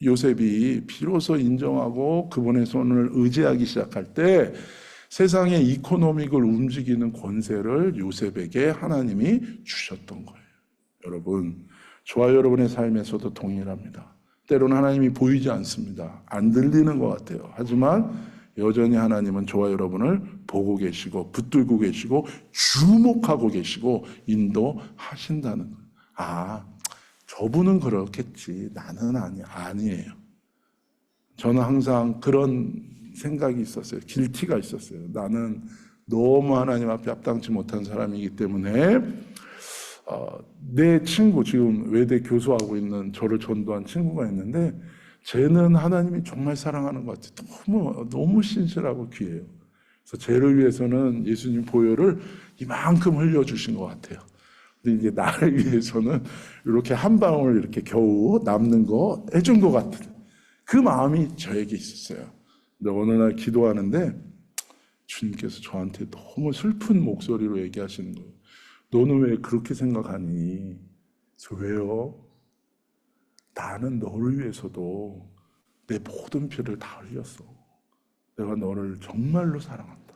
요셉이 비로소 인정하고 그분의 손을 의지하기 시작할 때 세상의 이코노믹을 움직이는 권세를 요셉에게 하나님이 주셨던 거예요. 여러분, 저와 여러분의 삶에서도 동일합니다. 때로는 하나님이 보이지 않습니다. 안 들리는 것 같아요. 하지만 여전히 하나님은 저와 여러분을 보고 계시고 붙들고 계시고 주목하고 계시고 인도하신다는 거예요. 저분은 그렇겠지. 나는 아니에요. 저는 항상 그런 생각이 있었어요. 길티가 있었어요. 나는 너무 하나님 앞에 합당치 못한 사람이기 때문에 내 친구, 지금 외대 교수하고 있는 저를 전도한 친구가 있는데 쟤는 하나님이 정말 사랑하는 것 같아요. 너무 신실하고 귀해요. 그래서 쟤를 위해서는 예수님 보혈을 이만큼 흘려주신 것 같아요. 근데 이제 나를 위해서는 이렇게 한 방울 이렇게 겨우 남는 거 해준 것 같은 그 마음이 저에게 있었어요. 근데 어느 날 기도하는데 주님께서 저한테 너무 슬픈 목소리로 얘기하시는 거예요. 너는 왜 그렇게 생각하니? 그래서 왜요? 나는 너를 위해서도 내 모든 피를 다 흘렸어. 내가 너를 정말로 사랑한다.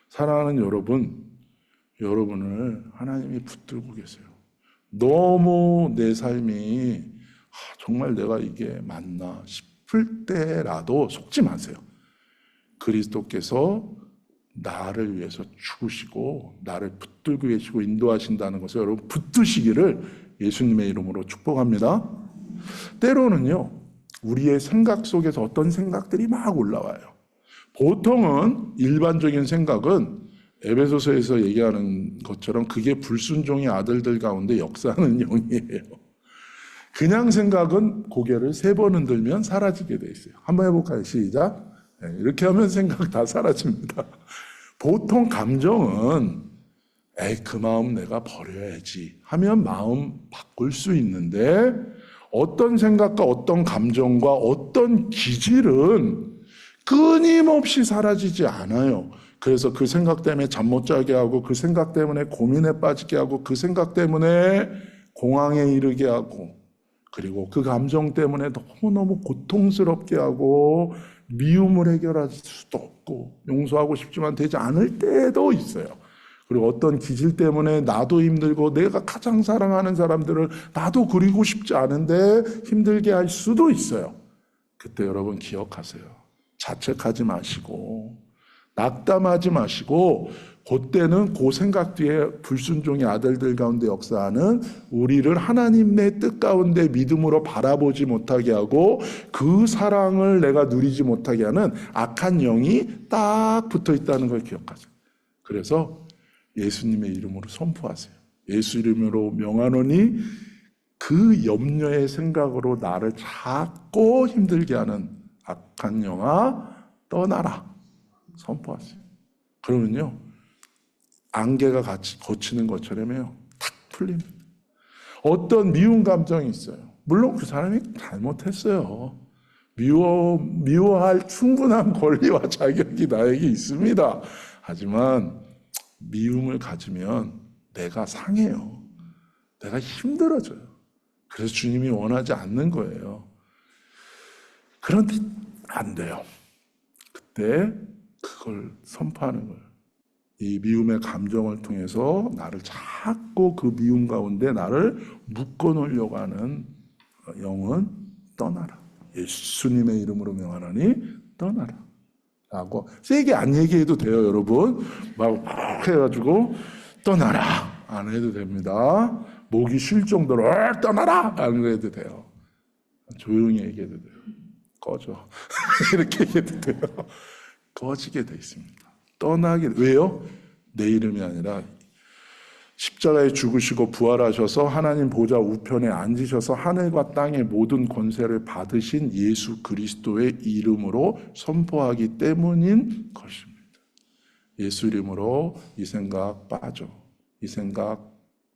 사랑하는 여러분을 하나님이 붙들고 계세요. 너무 내 삶이 정말 내가 이게 맞나 싶을 때라도 속지 마세요. 그리스도께서 나를 위해서 죽으시고 나를 붙들고 계시고 인도하신다는 것을 여러분 붙드시기를 예수님의 이름으로 축복합니다. 때로는요, 우리의 생각 속에서 어떤 생각들이 막 올라와요. 보통은 일반적인 생각은 에베소서에서 얘기하는 것처럼 그게 불순종의 아들들 가운데 역사하는 영이에요. 그냥 생각은 고개를 3번 흔들면 사라지게 돼 있어요. 한번 해볼까요? 시작. 이렇게 하면 생각 다 사라집니다. 보통 감정은 그 마음 내가 버려야지 하면 마음 바꿀 수 있는데 어떤 생각과 어떤 감정과 어떤 기질은 끊임없이 사라지지 않아요. 그래서 그 생각 때문에 잠 못 자게 하고 그 생각 때문에 고민에 빠지게 하고 그 생각 때문에 공황에 이르게 하고 그리고 그 감정 때문에 너무너무 고통스럽게 하고 미움을 해결할 수도 없고 용서하고 싶지만 되지 않을 때도 있어요. 그리고 어떤 기질 때문에 나도 힘들고 내가 가장 사랑하는 사람들을 나도 그리고 싶지 않은데 힘들게 할 수도 있어요. 그때 여러분 기억하세요. 자책하지 마시고 낙담하지 마시고 그때는 그 생각 뒤에 불순종의 아들들 가운데 역사하는 우리를 하나님의 뜻 가운데 믿음으로 바라보지 못하게 하고 그 사랑을 내가 누리지 못하게 하는 악한 영이 딱 붙어 있다는 걸 기억하세요. 그래서 예수님의 이름으로 선포하세요. 예수 이름으로 명하노니 그 염려의 생각으로 나를 자꾸 힘들게 하는 악한 영아 떠나라. 선포하세요. 그러면요 안개가 같이 거치는 것처럼요 탁 풀립니다. 어떤 미운 감정이 있어요. 물론 그 사람이 잘못했어요. 미워할 충분한 권리와 자격이 나에게 있습니다. 하지만 미움을 가지면 내가 상해요. 내가 힘들어져요. 그래서 주님이 원하지 않는 거예요. 그런데 안 돼요. 그때 그걸 선포하는 거예요. 이 미움의 감정을 통해서 나를 자꾸 그 미움 가운데 나를 묶어놓으려고 하는 영은 떠나라. 예수님의 이름으로 명하노니 떠나라. 라고 세게 안 얘기해도 돼요, 여러분. 막 해가지고 떠나라 안 해도 됩니다. 목이 쉴 정도로 떠나라 안 해도 돼요. 조용히 얘기해도 돼요. 꺼져 이렇게 얘기해도 돼요. 꺼지게 돼 있습니다. 떠나게. 왜요? 내 이름이 아니라 십자가에 죽으시고 부활하셔서 하나님 보좌 우편에 앉으셔서 하늘과 땅의 모든 권세를 받으신 예수 그리스도의 이름으로 선포하기 때문인 것입니다. 예수 이름으로 이 생각 빠져. 이 생각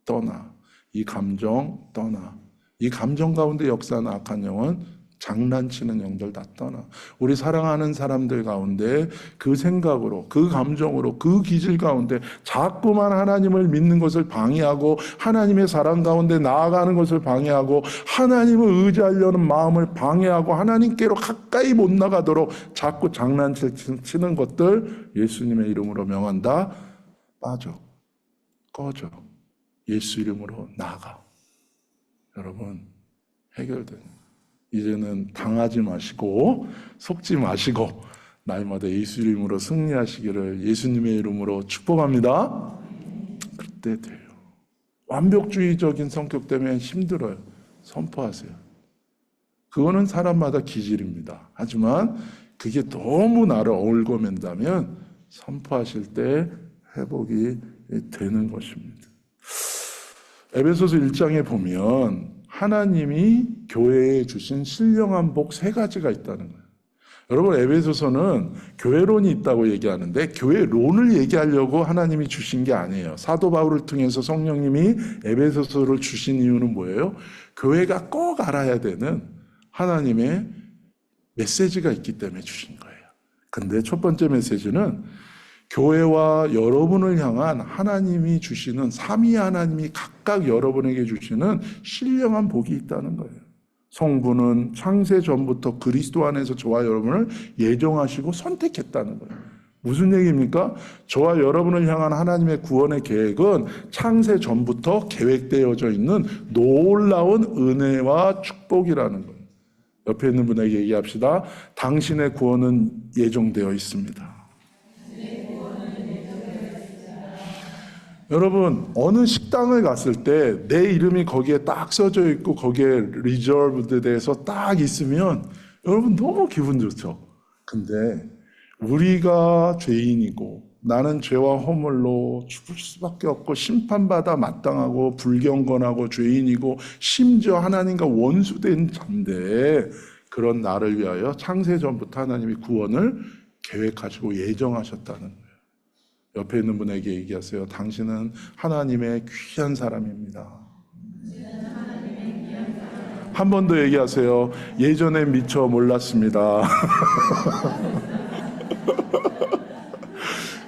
떠나. 이 감정 떠나. 이 감정 가운데 역사하는 악한 영은 장난치는 영들 다 떠나. 우리 사랑하는 사람들 가운데 그 생각으로, 그 감정으로, 그 기질 가운데 자꾸만 하나님을 믿는 것을 방해하고 하나님의 사랑 가운데 나아가는 것을 방해하고 하나님을 의지하려는 마음을 방해하고 하나님께로 가까이 못 나가도록 자꾸 장난치는 것들 예수님의 이름으로 명한다. 빠져. 꺼져. 예수 이름으로 나가. 여러분 해결됩니다. 이제는 당하지 마시고 속지 마시고 날마다 예수 이름으로 승리하시기를 예수님의 이름으로 축복합니다. 그때 돼요. 완벽주의적인 성격 때문에 힘들어요. 선포하세요. 그거는 사람마다 기질입니다. 하지만 그게 너무 나를 얽어맨다면 선포하실 때 회복이 되는 것입니다. 에베소서 1장에 보면 하나님이 교회에 주신 신령한 복 3가지가 있다는 거예요. 여러분 에베소서는 교회론이 있다고 얘기하는데 교회론을 얘기하려고 하나님이 주신 게 아니에요. 사도 바울을 통해서 성령님이 에베소서를 주신 이유는 뭐예요? 교회가 꼭 알아야 되는 하나님의 메시지가 있기 때문에 주신 거예요. 근데 첫 번째 메시지는 교회와 여러분을 향한 하나님이 주시는 삼위 하나님이 각각 여러분에게 주시는 신령한 복이 있다는 거예요. 성부는 창세 전부터 그리스도 안에서 저와 여러분을 예정하시고 선택했다는 거예요. 무슨 얘기입니까? 저와 여러분을 향한 하나님의 구원의 계획은 창세 전부터 계획되어져 있는 놀라운 은혜와 축복이라는 거예요. 옆에 있는 분에게 얘기합시다. 당신의 구원은 예정되어 있습니다. 여러분, 어느 식당을 갔을 때 내 이름이 거기에 딱 써져 있고 거기에 리저브드 돼서 딱 있으면 여러분 너무 기분 좋죠. 근데 우리가 죄인이고 나는 죄와 허물로 죽을 수밖에 없고 심판받아 마땅하고 불경건하고 죄인이고 심지어 하나님과 원수된 자인데 그런 나를 위하여 창세 전부터 하나님이 구원을 계획하시고 예정하셨다는 거예요. 옆에 있는 분에게 얘기하세요. 당신은 하나님의 귀한 사람입니다. 한 번 더 얘기하세요. 예전에 미처 몰랐습니다.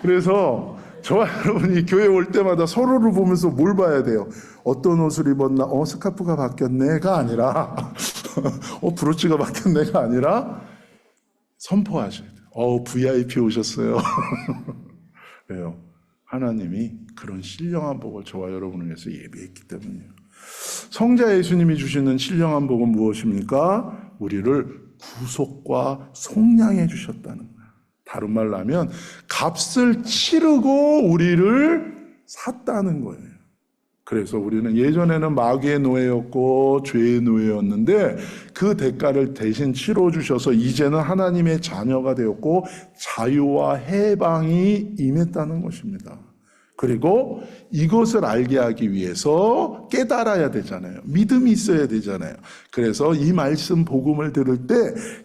그래서 저와 여러분이 교회 올 때마다 서로를 보면서 뭘 봐야 돼요? 어떤 옷을 입었나? 스카프가 바뀌었네가 아니라 브로치가 바뀌었네가 아니라 선포하셔야 돼요. VIP 오셨어요. 왜요? 하나님이 그런 신령한 복을 저와 여러분을 위해서 예비했기 때문이에요. 성자 예수님이 주시는 신령한 복은 무엇입니까? 우리를 구속과 속량해 주셨다는 거예요. 다른 말로 하면 값을 치르고 우리를 샀다는 거예요. 그래서 우리는 예전에는 마귀의 노예였고 죄의 노예였는데 그 대가를 대신 치러주셔서 이제는 하나님의 자녀가 되었고 자유와 해방이 임했다는 것입니다. 그리고 이것을 알게 하기 위해서 깨달아야 되잖아요. 믿음이 있어야 되잖아요. 그래서 이 말씀 복음을 들을 때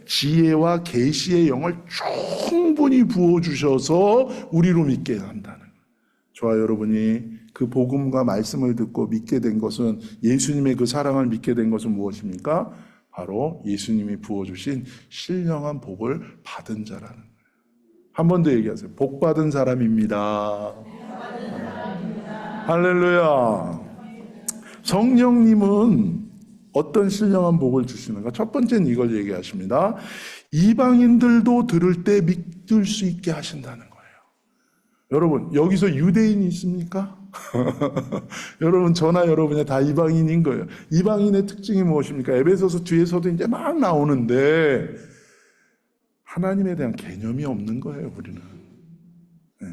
지혜와 계시의 영을 충분히 부어주셔서 우리로 믿게 한다는 거예요. 저와 여러분이 그 복음과 말씀을 듣고 믿게 된 것은 예수님의 그 사랑을 믿게 된 것은 무엇입니까? 바로 예수님이 부어주신 신령한 복을 받은 자라는 거예요. 한 번 더 얘기하세요. 복 받은 사람입니다. 할렐루야. 성령님은 어떤 신령한 복을 주시는가? 첫 번째는 이걸 얘기하십니다. 이방인들도 들을 때 믿을 수 있게 하신다는 거예요. 여러분, 여기서 유대인이 있습니까? 여러분, 저나 여러분이 다 이방인인 거예요. 이방인의 특징이 무엇입니까? 에베소서 뒤에서도 이제 막 나오는데 하나님에 대한 개념이 없는 거예요, 우리는. 네.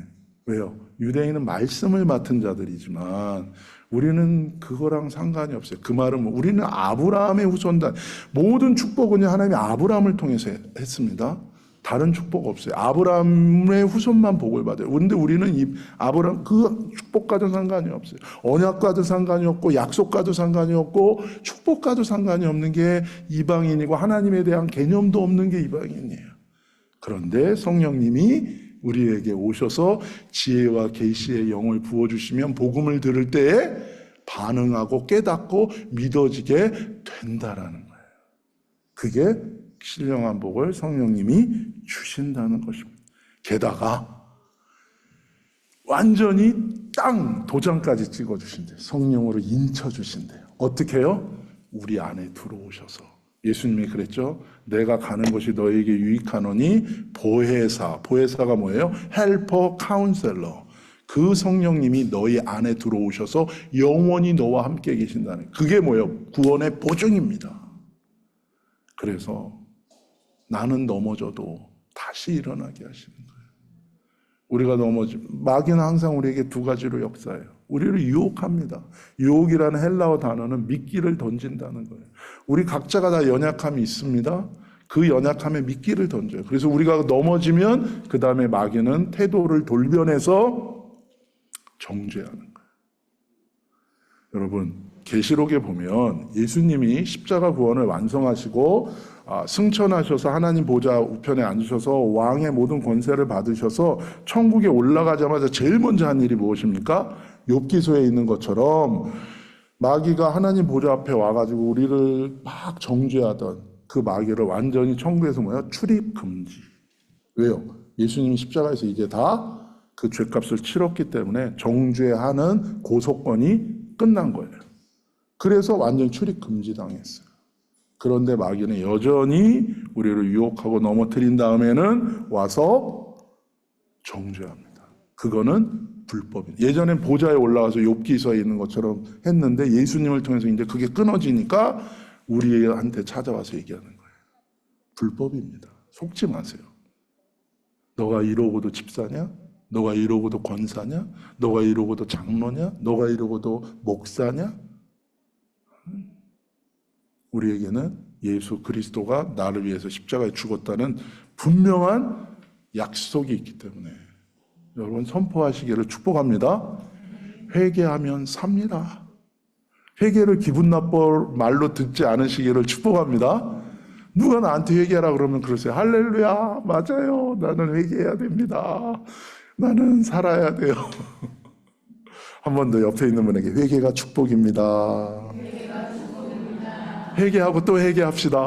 왜요? 유대인은 말씀을 맡은 자들이지만 우리는 그거랑 상관이 없어요. 그 말은 우리는 아브라함의 후손다. 모든 축복은 하나님이 아브라함을 통해서 했습니다. 다른 축복 없어요. 아브라함의 후손만 복을 받아요. 그런데 우리는 이 아브라함 그 축복과도 상관이 없어요. 언약과도 상관이 없고 약속과도 상관이 없고 축복과도 상관이 없는 게 이방인이고 하나님에 대한 개념도 없는 게 이방인이에요. 그런데 성령님이 우리에게 오셔서 지혜와 계시의 영을 부어주시면 복음을 들을 때에 반응하고 깨닫고 믿어지게 된다라는 거예요. 그게 신령한 복을 성령님이 주신다는 것입니다. 게다가 완전히 땅 도장까지 찍어주신대요. 성령으로 인쳐주신대요. 어떻게 해요? 우리 안에 들어오셔서. 예수님이 그랬죠. 내가 가는 것이 너에게 유익하노니 보혜사가 뭐예요? 헬퍼 카운셀러. 그 성령님이 너희 안에 들어오셔서 영원히 너와 함께 계신다는 그게 뭐예요? 구원의 보증입니다. 그래서 나는 넘어져도 다시 일어나게 하시는 거예요. 우리가 마귀는 항상 우리에게 두 가지로 역사해요. 우리를 유혹합니다. 유혹이라는 헬라어 단어는 미끼를 던진다는 거예요. 우리 각자가 다 연약함이 있습니다. 그 연약함에 미끼를 던져요. 그래서 우리가 넘어지면 그 다음에 마귀는 태도를 돌변해서 정죄하는 거예요. 여러분, 계시록에 보면 예수님이 십자가 구원을 완성하시고 승천하셔서 하나님 보좌 우편에 앉으셔서 왕의 모든 권세를 받으셔서 천국에 올라가자마자 제일 먼저 한 일이 무엇입니까? 욥기서에 있는 것처럼 마귀가 하나님 보좌 앞에 와가지고 우리를 막 정죄하던 그 마귀를 완전히 천국에서 출입 금지. 왜요? 예수님이 십자가에서 이제 다 그 죄값을 치렀기 때문에 정죄하는 고소권이 끝난 거예요. 그래서 완전 출입 금지당했어요. 그런데 마귀는 여전히 우리를 유혹하고 넘어뜨린 다음에는 와서 정죄합니다. 그거는 불법입니다. 예전엔 보좌에 올라가서 욥기서에 있는 것처럼 했는데 예수님을 통해서 이제 그게 끊어지니까 우리한테 찾아와서 얘기하는 거예요. 불법입니다. 속지 마세요. 너가 이러고도 집사냐? 너가 이러고도 권사냐? 너가 이러고도 장로냐? 너가 이러고도 목사냐? 우리에게는 예수 그리스도가 나를 위해서 십자가에 죽었다는 분명한 약속이 있기 때문에 여러분 선포하시기를 축복합니다. 회개하면 삽니다. 회개를 기분 나빠 말로 듣지 않으시기를 축복합니다. 누가 나한테 회개하라 그러면 그러세요. 할렐루야, 맞아요. 나는 회개해야 됩니다. 나는 살아야 돼요. 한 번 더 옆에 있는 분에게 회개가 축복입니다. 회개하고 또 회개합시다.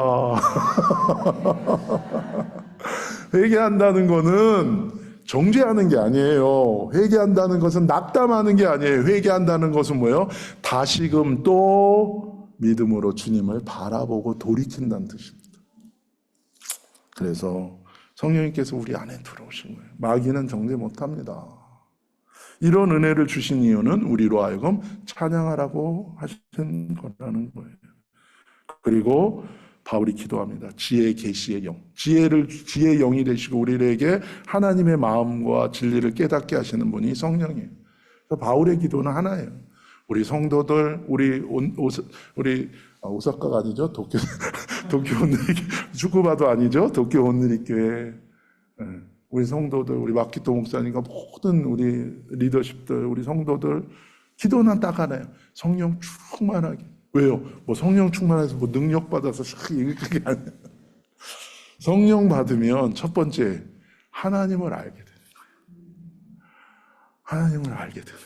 회개한다는 거는 정죄하는 게 아니에요. 회개한다는 것은 낙담하는 게 아니에요. 회개한다는 것은 뭐예요? 다시금 또 믿음으로 주님을 바라보고 돌이킨다는 뜻입니다. 그래서 성령님께서 우리 안에 들어오신 거예요. 마귀는 정죄 못합니다. 이런 은혜를 주신 이유는 우리로 하여금 찬양하라고 하신 거라는 거예요. 그리고 바울이 기도합니다. 지혜의 계시의 영, 지혜의 영이 되시고 우리에게 하나님의 마음과 진리를 깨닫게 하시는 분이 성령이에요. 그래서 바울의 기도는 하나예요. 우리 성도들, 우리 오사카가 아니죠? 도쿄 온누리교회, 축구바도 아니죠? 도쿄 온누리교회. 우리 성도들, 우리 마키토 목사님과 모든 우리 리더십들, 우리 성도들 기도는 딱 하나예요. 성령 충만하게. 왜요? 뭐 성령 충만해서 뭐 능력 받아서 이렇게 아니에요. 성령 받으면 첫 번째 하나님을 알게 되는 거예요. 하나님을 알게 되는 거예요.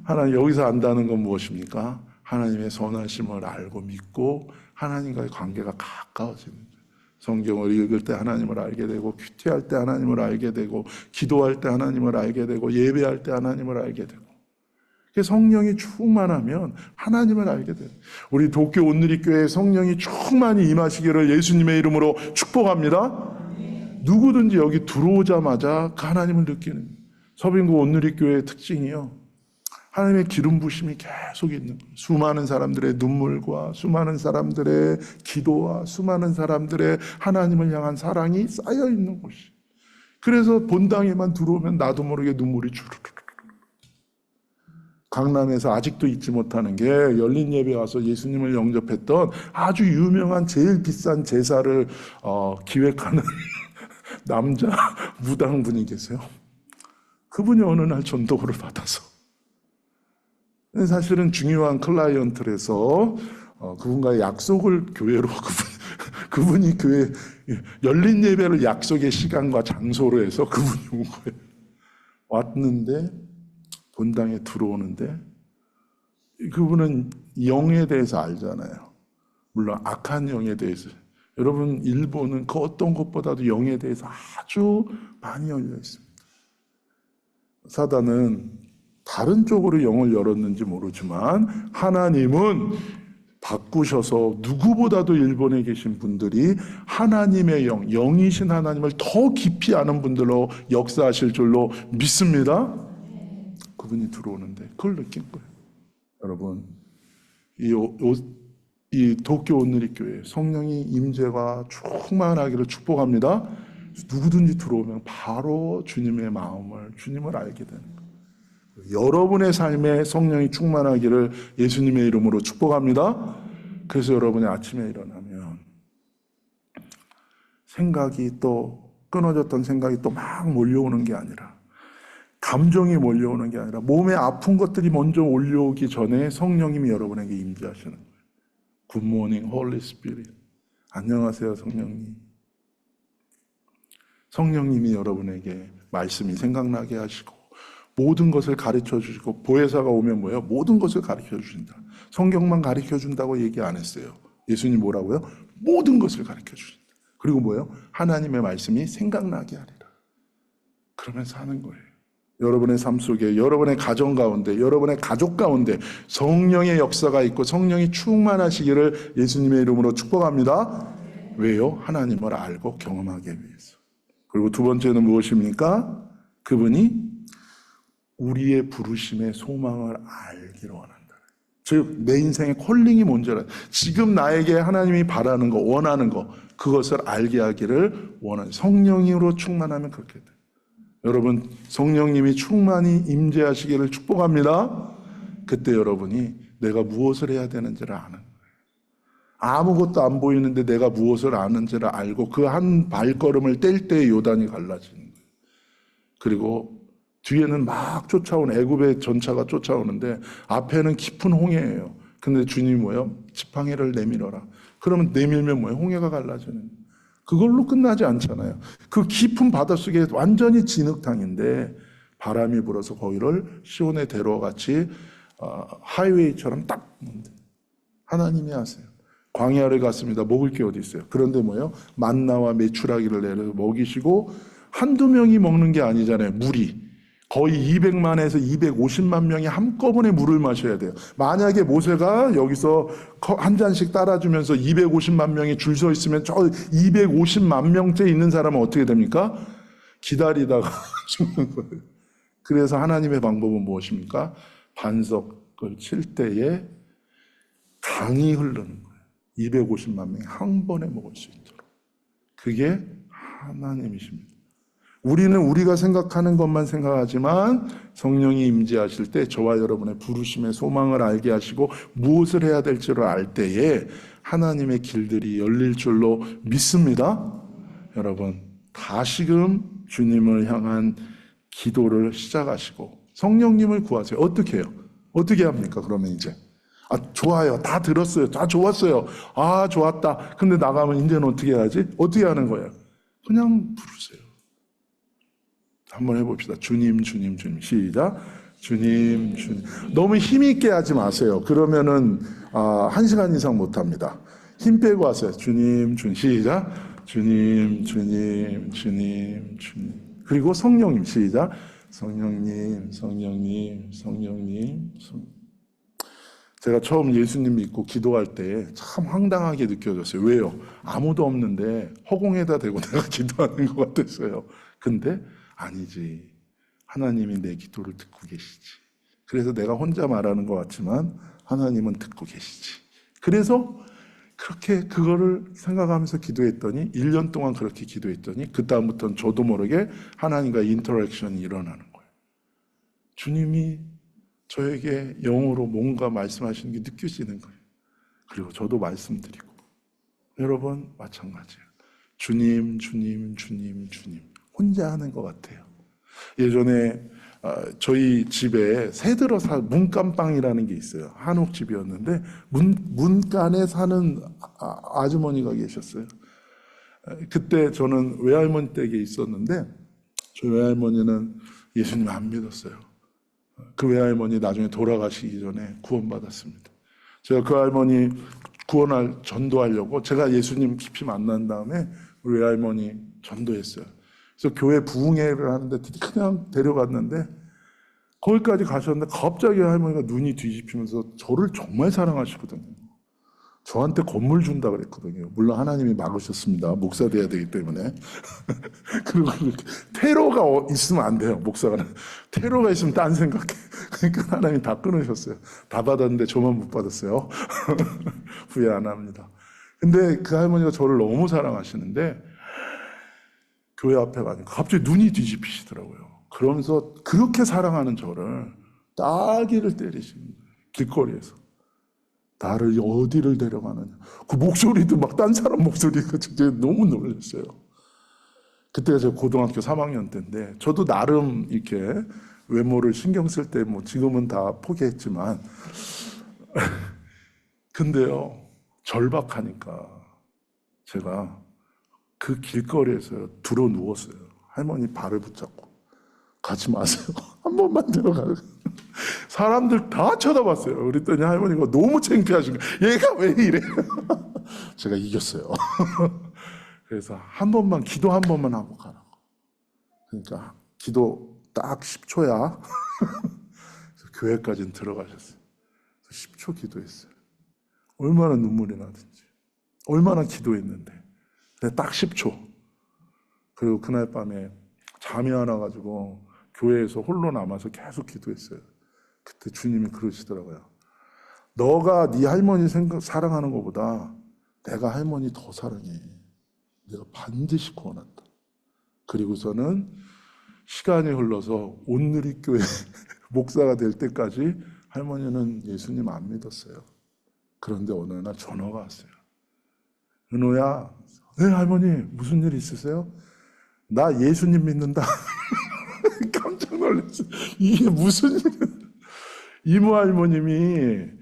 하나님 여기서 안다는 건 무엇입니까? 하나님의 선하심을 알고 믿고 하나님과의 관계가 가까워지는 거예요. 성경을 읽을 때 하나님을 알게 되고 큐티할 때 하나님을 알게 되고 기도할 때 하나님을 알게 되고 예배할 때 하나님을 알게 되고 성령이 충만하면 하나님을 알게 돼요. 우리 도쿄 온누리교회에 성령이 충만히 임하시기를 예수님의 이름으로 축복합니다. 누구든지 여기 들어오자마자 그 하나님을 느끼는 거예요. 서빙구 온누리교회의 특징이요. 하나님의 기름 부심이 계속 있는 거예요. 수많은 사람들의 눈물과 수많은 사람들의 기도와 수많은 사람들의 하나님을 향한 사랑이 쌓여 있는 곳이. 그래서 본당에만 들어오면 나도 모르게 눈물이 주르르. 강남에서 아직도 잊지 못하는 게 열린 예배 와서 예수님을 영접했던 아주 유명한 제일 비싼 제사를 기획하는 남자 무당분이 계세요. 그분이 어느 날 전도를 받아서 사실은 중요한 클라이언트라서 그분과의 약속을 교회로 그분이 교회 열린 예배를 약속의 시간과 장소로 해서 그분이 온 거예요. 왔는데 본당에 들어오는데 그분은 영에 대해서 알잖아요. 물론 악한 영에 대해서. 여러분 일본은 그 어떤 것보다도 영에 대해서 아주 많이 열려 있습니다. 사단은 다른 쪽으로 영을 열었는지 모르지만 하나님은 바꾸셔서 누구보다도 일본에 계신 분들이 하나님의 영, 영이신 하나님을 더 깊이 아는 분들로 역사하실 줄로 믿습니다. 그분이 들어오는데 그걸 느낀 거예요. 여러분 이 도쿄 온누리교회 성령이 임재가 충만하기를 축복합니다. 누구든지 들어오면 바로 주님의 마음을 주님을 알게 되는 거예요. 여러분의 삶에 성령이 충만하기를 예수님의 이름으로 축복합니다. 그래서 여러분이 아침에 일어나면 생각이 또 끊어졌던 생각이 또 막 몰려오는 게 아니라 감정이 몰려오는 게 아니라 몸에 아픈 것들이 먼저 올려오기 전에 성령님이 여러분에게 임재하시는 거예요. 굿모닝 홀리 스피릿. 안녕하세요 성령님. 성령님이 여러분에게 말씀이 생각나게 하시고 모든 것을 가르쳐 주시고 보혜사가 오면 뭐예요? 모든 것을 가르쳐 주신다. 성경만 가르쳐 준다고 얘기 안 했어요. 예수님 뭐라고요? 모든 것을 가르쳐 주신다. 그리고 뭐예요? 하나님의 말씀이 생각나게 하리라. 그러면서 하는 거예요. 여러분의 삶 속에, 여러분의 가정 가운데, 여러분의 가족 가운데 성령의 역사가 있고 성령이 충만하시기를 예수님의 이름으로 축복합니다. 왜요? 하나님을 알고 경험하기 위해서. 그리고 두 번째는 무엇입니까? 그분이 우리의 부르심의 소망을 알기를 원한다. 즉, 내 인생의 콜링이 뭔지 알아요. 지금 나에게 하나님이 바라는 거, 원하는 거, 그것을 알게 하기를 원하는, 성령으로 충만하면 그렇게 돼요. 여러분, 성령님이 충만히 임재하시기를 축복합니다. 그때 여러분이 내가 무엇을 해야 되는지를 아는 거예요. 아무것도 안 보이는데 내가 무엇을 아는지를 알고 그 한 발걸음을 뗄 때 요단이 갈라지는 거예요. 그리고 뒤에는 막 쫓아오는 애굽의 전차가 쫓아오는데 앞에는 깊은 홍해예요. 근데 주님이 뭐예요? 지팡이를 내밀어라. 그러면 내밀면 뭐예요? 홍해가 갈라지는 거예요. 그걸로 끝나지 않잖아요. 그 깊은 바닷속에 완전히 진흙탕인데 바람이 불어서 거기를 시온의 대로와 같이 하이웨이처럼 딱 하나님이 하세요. 광야를 갔습니다. 먹을 게 어디 있어요? 그런데 뭐예요? 만나와 메추라기를 내려서 먹이시고 한두 명이 먹는 게 아니잖아요. 물이. 거의 200만에서 250만 명이 한꺼번에 물을 마셔야 돼요. 만약에 모세가 여기서 한 잔씩 따라주면서 250만 명이 줄 서 있으면 저 250만 명째 있는 사람은 어떻게 됩니까? 기다리다가 죽는 거예요. 그래서 하나님의 방법은 무엇입니까? 반석을 칠 때에 강이 흐르는 거예요. 250만 명이 한 번에 먹을 수 있도록. 그게 하나님이십니다. 우리는 우리가 생각하는 것만 생각하지만 성령이 임재하실 때 저와 여러분의 부르심의 소망을 알게 하시고 무엇을 해야 될지를 알 때에 하나님의 길들이 열릴 줄로 믿습니다. 여러분, 다시금 주님을 향한 기도를 시작하시고 성령님을 구하세요. 어떻게 해요? 어떻게 합니까? 그러면 이제 좋아요. 다 들었어요. 다 좋았어요. 좋았다. 근데 나가면 이제는 어떻게 해야지? 어떻게 하는 거예요? 그냥 부르세요. 한번 해봅시다. 주님, 주님, 주님. 시작. 주님, 주님. 너무 힘있게 하지 마세요. 그러면은 1시간 이상 못합니다. 힘 빼고 하세요. 주님, 주님. 시작. 주님, 주님, 주님, 주님. 그리고 성령님. 시작. 성령님, 성령님, 성령님. 제가 처음 예수님 믿고 기도할 때 참 황당하게 느껴졌어요. 왜요? 아무도 없는데 허공에다 대고 내가 기도하는 것 같았어요. 근데 아니지. 하나님이 내 기도를 듣고 계시지. 그래서 내가 혼자 말하는 것 같지만 하나님은 듣고 계시지. 그래서 그렇게 그거를 생각하면서 기도했더니 1년 동안 그렇게 기도했더니 그 다음부터는 저도 모르게 하나님과 인터랙션이 일어나는 거예요. 주님이 저에게 영어로 뭔가 말씀하시는 게 느껴지는 거예요. 그리고 저도 말씀드리고. 여러분 마찬가지예요. 주님, 주님, 주님, 주님. 혼자 하는 것 같아요. 예전에 저희 집에 새들어 문간방이라는 게 있어요. 한옥집이었는데 문간에 사는 아주머니가 계셨어요. 그때 저는 외할머니 댁에 있었는데 저희 외할머니는 예수님 안 믿었어요. 그 외할머니 나중에 돌아가시기 전에 구원받았습니다. 제가 그 할머니 전도하려고 제가 예수님 깊이 만난 다음에 우리 외할머니 전도했어요. 그래서 교회 부흥회를 하는데 그냥 데려갔는데 거기까지 가셨는데 갑자기 할머니가 눈이 뒤집히면서 저를 정말 사랑하시거든요. 저한테 건물 준다 그랬거든요. 물론 하나님이 막으셨습니다. 목사 돼야 되기 때문에. 그리고 테러가 있으면 안 돼요. 목사가. 테러가 있으면 딴 생각해. 그러니까 하나님이 다 끊으셨어요. 다 받았는데 저만 못 받았어요. 후회 안 합니다. 근데 그 할머니가 저를 너무 사랑하시는데 교회 앞에 가니까 갑자기 눈이 뒤집히시더라고요. 그러면서 그렇게 사랑하는 저를 따귀를 때리시는 거예요. 길거리에서. 나를 어디를 데려가느냐. 그 목소리도 막 딴 사람 목소리가 진짜 너무 놀랐어요. 그때가 제가 고등학교 3학년 때인데 저도 나름 이렇게 외모를 신경 쓸 때 뭐 지금은 다 포기했지만 근데요 절박하니까 제가 그 길거리에서 들어 누웠어요. 할머니 발을 붙잡고 가지 마세요. 한 번만 들어가요. 사람들 다 쳐다봤어요. 그랬더니 할머니가 너무 창피하신 거예요. 얘가 왜 이래? 제가 이겼어요. 그래서 한 번만, 기도 한 번만 하고 가라고. 그러니까 기도 딱 10초야. 교회까지는 들어가셨어요. 10초 기도했어요. 얼마나 눈물이 나든지. 얼마나 기도했는데. 근데 딱 10초. 그리고 그날 밤에 잠이 안 와가지고 교회에서 홀로 남아서 계속 기도했어요. 그때 주님이 그러시더라고요. 너가 네 할머니 사랑하는 것보다 내가 할머니 더 사랑해. 내가 반드시 구원한다. 그리고서는 시간이 흘러서 온누리교회 목사가 될 때까지 할머니는 예수님 안 믿었어요. 그런데 어느 날 전화가 왔어요. 은호야, 네 할머니 무슨 일 있으세요? 나 예수님 믿는다. 깜짝 놀랐어요. 이게 무슨 일이야? 이모 할머님이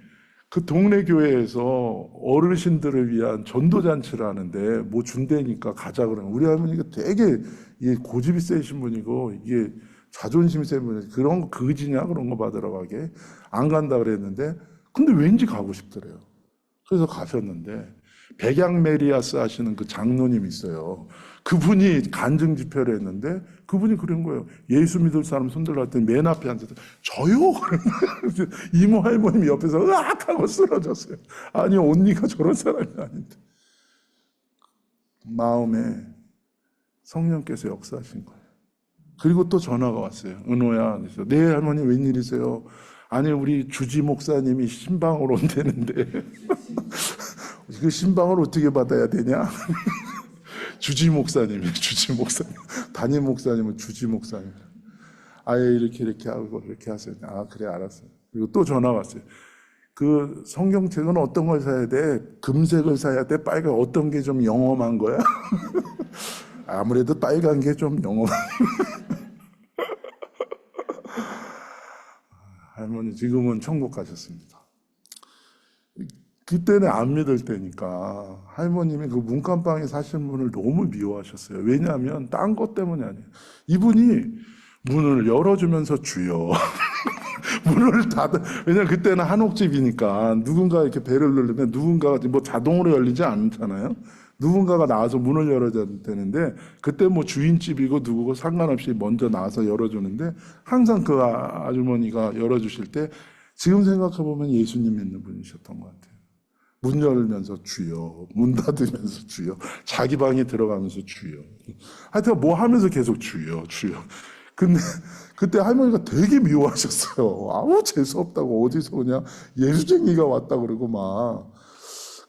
그 동네 교회에서 어르신들을 위한 전도잔치를 하는데 뭐 준대니까 가자 그러면 우리 할머니가 되게 고집이 세신 분이고 이게 자존심 센 분이 그런 거 거지냐 그런 거 받으러 가게 안 간다 그랬는데 근데 왠지 가고 싶더래요. 그래서 가셨는데 백양메리아스 하시는 그 장로님 있어요. 그분이 간증 집회를 했는데 그분이 그런 거예요. 예수 믿을 사람 손들어 했더니 맨 앞에 앉아서 저요? 이모 할머님이 옆에서 으악 하고 쓰러졌어요. 아니 언니가 저런 사람이 아닌데. 마음에 성령께서 역사하신 거예요. 그리고 또 전화가 왔어요. 은호야. 그래서 네 할머니 웬일이세요? 아니 우리 주지 목사님이 신방으로 온다는데 그 신방을 어떻게 받아야 되냐? 주지 목사님 담임 목사님은 주지 목사님. 아예 이렇게 하고 이렇게 하세요. 아 그래 알았어요. 그리고 또 전화 왔어요. 그 성경책은 어떤 걸 사야 돼? 금색을 사야 돼? 빨간 어떤 게 좀 영험한 거야? 아무래도 빨간 게 좀 영험한. 할머니 지금은 천국 가셨습니다. 그때는 안 믿을 때니까 할머님이 그 문간방에 사시는 분을 너무 미워하셨어요. 왜냐하면 딴 것 때문이 아니에요. 이분이 문을 열어주면서 주여 문을 닫아. 왜냐면 그때는 한옥집이니까 누군가 이렇게 배를 누르면 누군가가 뭐 자동으로 열리지 않잖아요. 누군가가 나와서 문을 열어줘야 되는데 그때 뭐 주인집이고 누구고 상관없이 먼저 나와서 열어주는데 항상 그 아주머니가 열어주실 때 지금 생각해보면 예수님 믿는 분이셨던 것 같아요. 문 열면서 주여, 문 닫으면서 주여, 자기 방에 들어가면서 주여. 하여튼 뭐 하면서 계속 주여. 근데 그때 할머니가 되게 미워하셨어요. 아무 재수없다고 어디서 그냥 예수쟁이가 왔다 그러고 막.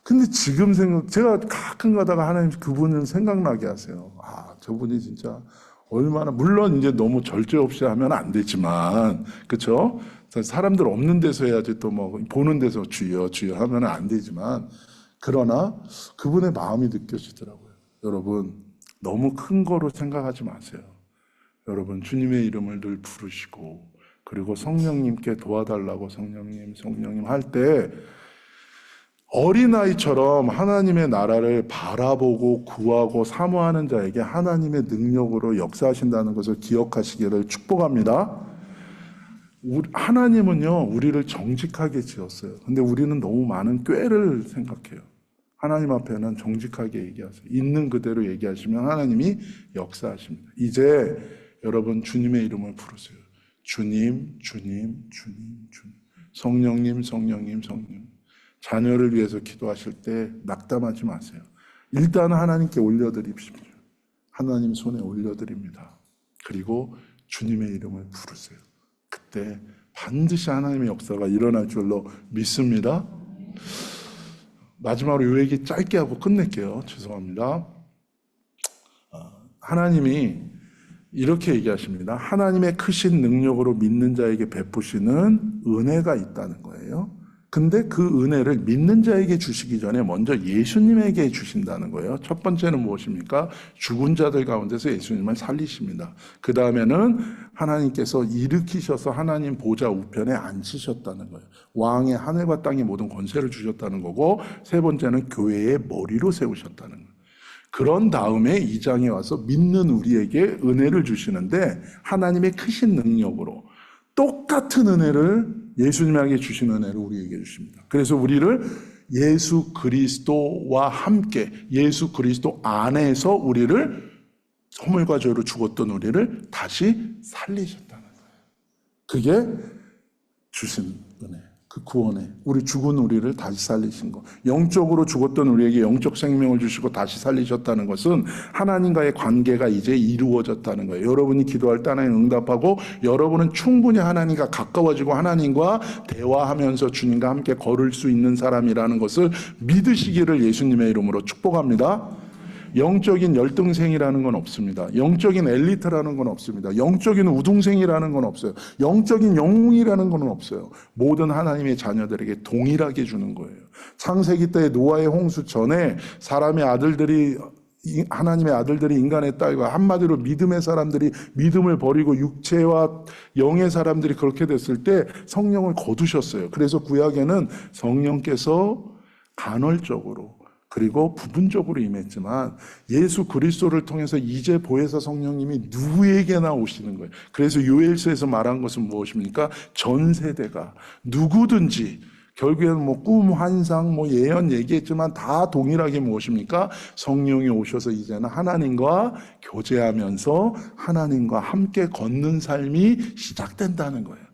근데 지금 제가 가끔 가다가 하나님 그분을 생각나게 하세요. 아, 저분이 진짜 얼마나, 물론 이제 너무 절제 없이 하면 안 되지만, 그쵸? 사람들 없는 데서 해야지 또 뭐 보는 데서 주여 하면 안 되지만, 그러나 그분의 마음이 느껴지더라고요. 여러분, 너무 큰 거로 생각하지 마세요. 여러분, 주님의 이름을 늘 부르시고, 그리고 성령님께 도와달라고 성령님 할 때, 어린아이처럼 하나님의 나라를 바라보고 구하고 사모하는 자에게 하나님의 능력으로 역사하신다는 것을 기억하시기를 축복합니다. 하나님은요, 우리를 정직하게 지었어요. 근데 우리는 너무 많은 꾀를 생각해요. 하나님 앞에는 정직하게 얘기하세요. 있는 그대로 얘기하시면 하나님이 역사하십니다. 이제 여러분 주님의 이름을 부르세요. 주님. 성령님. 자녀를 위해서 기도하실 때 낙담하지 마세요. 일단 하나님께 올려드립시오. 하나님 손에 올려드립니다. 그리고 주님의 이름을 부르세요. 그때 반드시 하나님의 역사가 일어날 줄로 믿습니다. 마지막으로 이 얘기 짧게 하고 끝낼게요. 죄송합니다. 하나님이 이렇게 얘기하십니다. 하나님의 크신 능력으로 믿는 자에게 베푸시는 은혜가 있다는 거예요. 근데 그 은혜를 믿는 자에게 주시기 전에 먼저 예수님에게 주신다는 거예요. 첫 번째는 무엇입니까? 죽은 자들 가운데서 예수님을 살리십니다. 그 다음에는 하나님께서 일으키셔서 하나님 보좌 우편에 앉히셨다는 거예요. 왕의 하늘과 땅의 모든 권세를 주셨다는 거고, 세 번째는 교회의 머리로 세우셨다는 거예요. 그런 다음에 이 장에 와서 믿는 우리에게 은혜를 주시는데, 하나님의 크신 능력으로 똑같은 은혜를 예수님에게 주신 은혜를 우리에게 주십니다. 그래서 우리를 예수 그리스도와 함께 예수 그리스도 안에서 우리를 허물과 죄로 죽었던 우리를 다시 살리셨다는 거예요. 그게 주신 은혜, 그 구원에 우리 죽은 우리를 다시 살리신 것. 영적으로 죽었던 우리에게 영적 생명을 주시고 다시 살리셨다는 것은 하나님과의 관계가 이제 이루어졌다는 거예요. 여러분이 기도할 때 하나님 응답하고 여러분은 충분히 하나님과 가까워지고 하나님과 대화하면서 주님과 함께 걸을 수 있는 사람이라는 것을 믿으시기를 예수님의 이름으로 축복합니다. 영적인 열등생이라는 건 없습니다. 영적인 엘리트라는 건 없습니다. 영적인 우등생이라는 건 없어요. 영적인 영웅이라는 건 없어요. 모든 하나님의 자녀들에게 동일하게 주는 거예요. 창세기 때 노아의 홍수 전에 하나님의 아들들이 인간의 딸과 한마디로 믿음의 사람들이 믿음을 버리고 육체와 영의 사람들이 그렇게 됐을 때 성령을 거두셨어요. 그래서 구약에는 성령께서 간헐적으로 그리고 부분적으로 임했지만 예수 그리스도를 통해서 이제 보혜사 성령님이 누구에게나 오시는 거예요. 그래서 요엘서에서 말한 것은 무엇입니까? 전 세대가 누구든지 결국에는 꿈, 환상, 예언 얘기했지만 다 동일하게 무엇입니까? 성령이 오셔서 이제는 하나님과 교제하면서 하나님과 함께 걷는 삶이 시작된다는 거예요.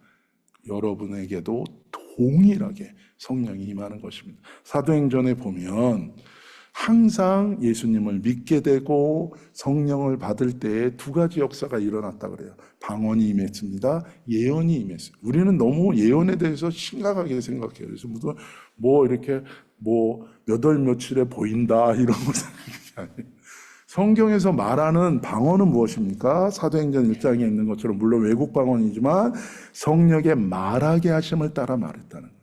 여러분에게도 동일하게 성령이 임하는 것입니다. 사도행전에 보면 항상 예수님을 믿게 되고 성령을 받을 때에 두 가지 역사가 일어났다 그래요. 방언이 임했습니다. 예언이 임했어요. 우리는 너무 예언에 대해서 심각하게 생각해요. 그래서 무슨 이렇게 몇 월 며칠에 보인다 이런 거 생각이 아니에요. 성경에서 말하는 방언은 무엇입니까? 사도행전 1장에 있는 것처럼 물론 외국 방언이지만 성령의 말하게 하심을 따라 말했다는 거예요.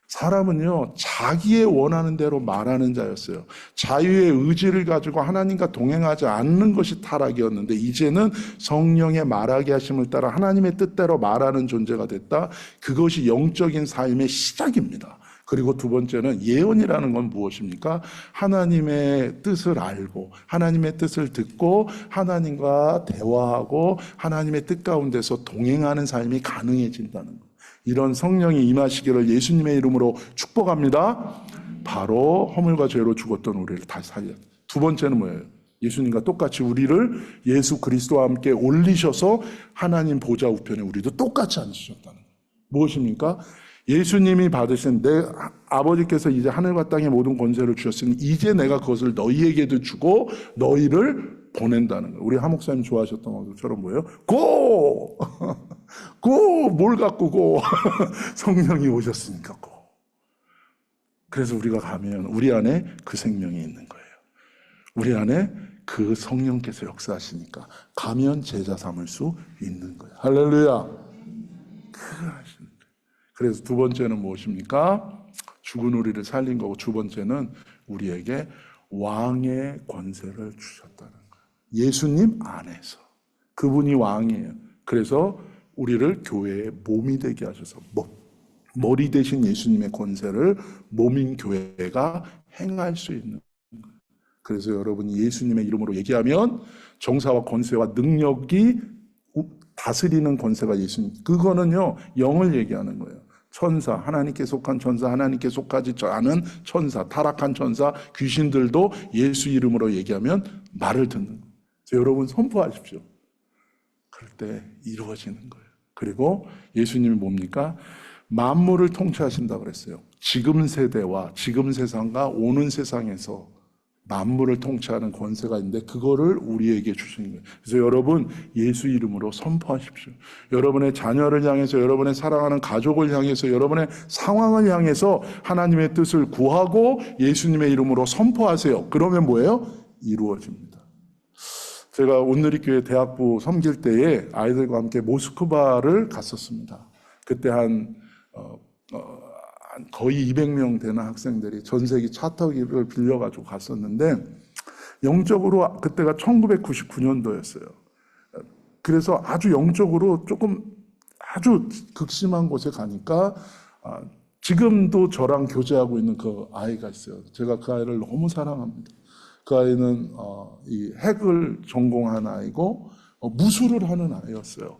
사람은요, 자기의 원하는 대로 말하는 자였어요. 자유의 의지를 가지고 하나님과 동행하지 않는 것이 타락이었는데 이제는 성령의 말하게 하심을 따라 하나님의 뜻대로 말하는 존재가 됐다. 그것이 영적인 삶의 시작입니다. 그리고 두 번째는 예언이라는 건 무엇입니까? 하나님의 뜻을 알고 하나님의 뜻을 듣고 하나님과 대화하고 하나님의 뜻 가운데서 동행하는 삶이 가능해진다는 것. 이런 성령이 임하시기를 예수님의 이름으로 축복합니다. 바로 허물과 죄로 죽었던 우리를 다시 살려. 두 번째는 뭐예요? 예수님과 똑같이 우리를 예수 그리스도와 함께 올리셔서 하나님 보좌 우편에 우리도 똑같이 앉으셨다는 거예요. 무엇입니까? 예수님이 받으신 내 아버지께서 이제 하늘과 땅의 모든 권세를 주셨으니 이제 내가 그것을 너희에게도 주고 너희를 보낸다는 거예요. 우리 하목사님 좋아하셨던 것처럼 뭐예요? 고! 고! 뭘 갖고 고! 성령이 오셨으니까 고! 그래서 우리가 가면 우리 안에 그 생명이 있는 거예요. 우리 안에 그 성령께서 역사하시니까 가면 제자 삼을 수 있는 거예요. 할렐루야! 그래서 두 번째는 무엇입니까? 죽은 우리를 살린 거고 두 번째는 우리에게 왕의 권세를 주셨다는 거예요. 예수님 안에서. 그분이 왕이에요. 그래서 우리를 교회의 몸이 되게 하셔서 머리 대신 예수님의 권세를 몸인 교회가 행할 수 있는 거예요. 그래서 여러분이 예수님의 이름으로 얘기하면 정사와 권세와 능력이 다스리는 권세가 예수님. 그거는요, 영을 얘기하는 거예요. 천사, 하나님께 속한 천사, 하나님께 속하지 않은 천사, 타락한 천사, 귀신들도 예수 이름으로 얘기하면 말을 듣는 거예요. 그래서 여러분 선포하십시오. 그럴 때 이루어지는 거예요. 그리고 예수님이 뭡니까? 만물을 통치하신다고 그랬어요. 지금 세대와 지금 세상과 오는 세상에서 만물을 통치하는 권세가 있는데 그거를 우리에게 주시는 거예요. 그래서 여러분 예수 이름으로 선포하십시오. 여러분의 자녀를 향해서 여러분의 사랑하는 가족을 향해서 여러분의 상황을 향해서 하나님의 뜻을 구하고 예수님의 이름으로 선포하세요. 그러면 뭐예요? 이루어집니다. 제가 온누리교회 대학부 섬길 때에 아이들과 함께 모스크바를 갔었습니다. 그때 거의 200명 되는 학생들이 전세기 차터기를 빌려가지고 갔었는데 영적으로 그때가 1999년도였어요. 그래서 아주 영적으로 조금 아주 극심한 곳에 가니까 지금도 저랑 교제하고 있는 그 아이가 있어요. 제가 그 아이를 너무 사랑합니다. 그 아이는 이 핵을 전공한 아이고 무술을 하는 아이였어요.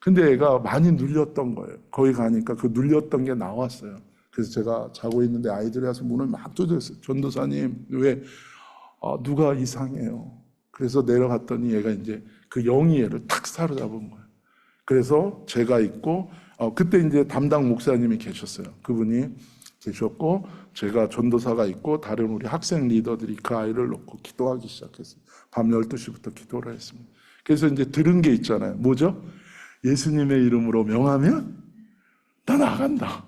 근데 애가 많이 눌렸던 거예요. 거기 가니까 그 눌렸던 게 나왔어요. 그래서 제가 자고 있는데 아이들이 와서 문을 막 두드렸어요. 전도사님, 왜 누가 이상해요. 그래서 내려갔더니 얘가 이제 그 영이 얘를 탁 사로잡은 거예요. 그래서 제가 있고 그때 이제 담당 목사님이 계셨어요. 그분이 계셨고 제가 전도사가 있고 다른 우리 학생 리더들이 그 아이를 놓고 기도하기 시작했어요. 밤 12시부터 기도를 했습니다. 그래서 이제 들은 게 있잖아요. 뭐죠? 예수님의 이름으로 명하면 나 나간다.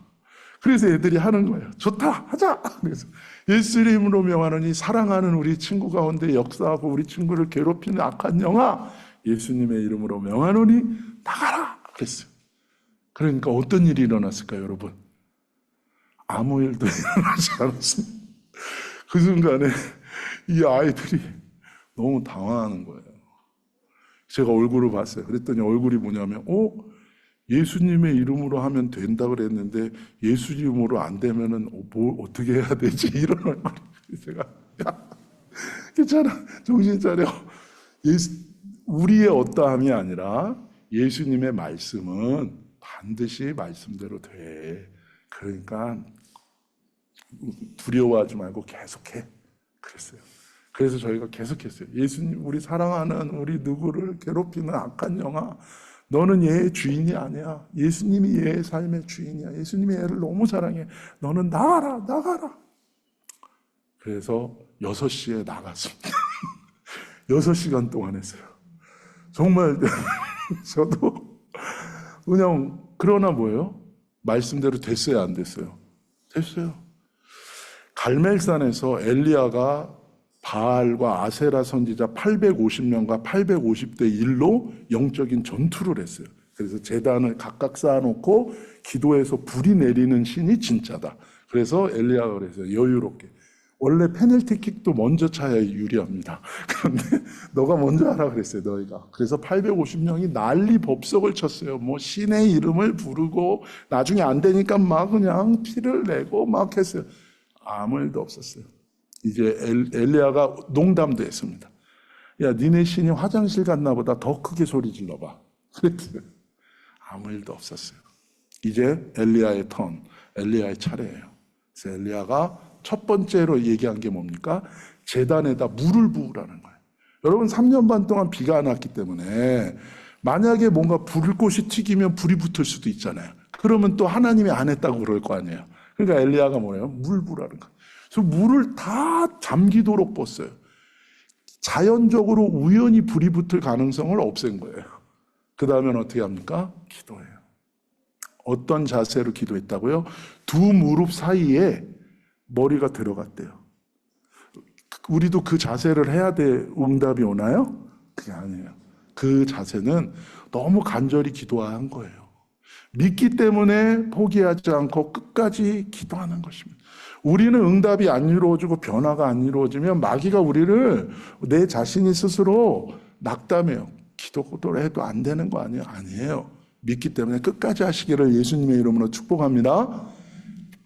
그래서 애들이 하는 거예요. 좋다, 하자. 그래서 예수 이름으로 명하노니 사랑하는 우리 친구 가운데 역사하고 우리 친구를 괴롭히는 악한 영아, 예수님의 이름으로 명하노니 나가라. 그랬어요. 그러니까 어떤 일이 일어났을까요, 여러분? 아무 일도 일어나지 않았습니다. 그 순간에 이 아이들이 너무 당황하는 거예요. 제가 얼굴을 봤어요. 그랬더니 얼굴이 뭐냐면, 예수님의 이름으로 하면 된다 그랬는데 예수 이름으로 안 되면은 뭐 어떻게 해야 되지? 이런 얼굴이. 제가 야, 괜찮아, 정신 차려. 우리의 어떠함이 아니라 예수님의 말씀은 반드시 말씀대로 돼. 그러니까 두려워하지 말고 계속해. 그랬어요. 그래서 저희가 계속했어요. 예수님, 우리 사랑하는 우리 누구를 괴롭히는 악한 영아, 너는 얘의 주인이 아니야. 예수님이 얘의 삶의 주인이야. 예수님이 얘를 너무 사랑해. 너는 나가라, 나가라. 그래서 6시에 나갔습니다. 6시간 동안 했어요. 정말 저도 그냥, 그러나 뭐예요? 말씀대로 됐어요, 안 됐어요? 됐어요. 갈멜산에서 엘리야가 바알과 아세라 선지자 850명과 850대 1로 영적인 전투를 했어요. 그래서 제단을 각각 쌓아놓고 기도해서 불이 내리는 신이 진짜다. 그래서 엘리야가 그랬어요. 여유롭게. 원래 페널티킥도 먼저 차야 유리합니다. 그런데 너가 먼저 하라 그랬어요, 너희가. 그래서 850명이 난리 법석을 쳤어요. 뭐 신의 이름을 부르고 나중에 안 되니까 막 그냥 피를 내고 막 했어요. 아무 일도 없었어요. 이제 엘리야가 농담도 했습니다. 야, 니네 신이 화장실 갔나 보다. 더 크게 소리 질러봐. 그랬어요. 아무 일도 없었어요. 이제 엘리야의 턴, 엘리야의 차례예요. 그래서 엘리야가 첫 번째로 얘기한 게 뭡니까? 제단에다 물을 부으라는 거예요. 여러분, 3년 반 동안 비가 안 왔기 때문에 만약에 뭔가 불꽃이 튀기면 불이 붙을 수도 있잖아요. 그러면 또 하나님이 안 했다고 그럴 거 아니에요. 그러니까 엘리야가 뭐예요? 물 부으라는 거예요. 그래서 물을 다 잠기도록 붓어요. 자연적으로 우연히 불이 붙을 가능성을 없앤 거예요. 그 다음엔 어떻게 합니까? 기도해요. 어떤 자세로 기도했다고요? 두 무릎 사이에 머리가 들어갔대요. 우리도 그 자세를 해야 돼 응답이 오나요? 그게 아니에요. 그 자세는 너무 간절히 기도한 거예요. 믿기 때문에 포기하지 않고 끝까지 기도하는 것입니다. 우리는 응답이 안 이루어지고 변화가 안 이루어지면 마귀가 우리를 내 자신이 스스로 낙담해요. 기도를 해도 안 되는 거 아니에요? 아니에요. 믿기 때문에 끝까지 하시기를 예수님의 이름으로 축복합니다.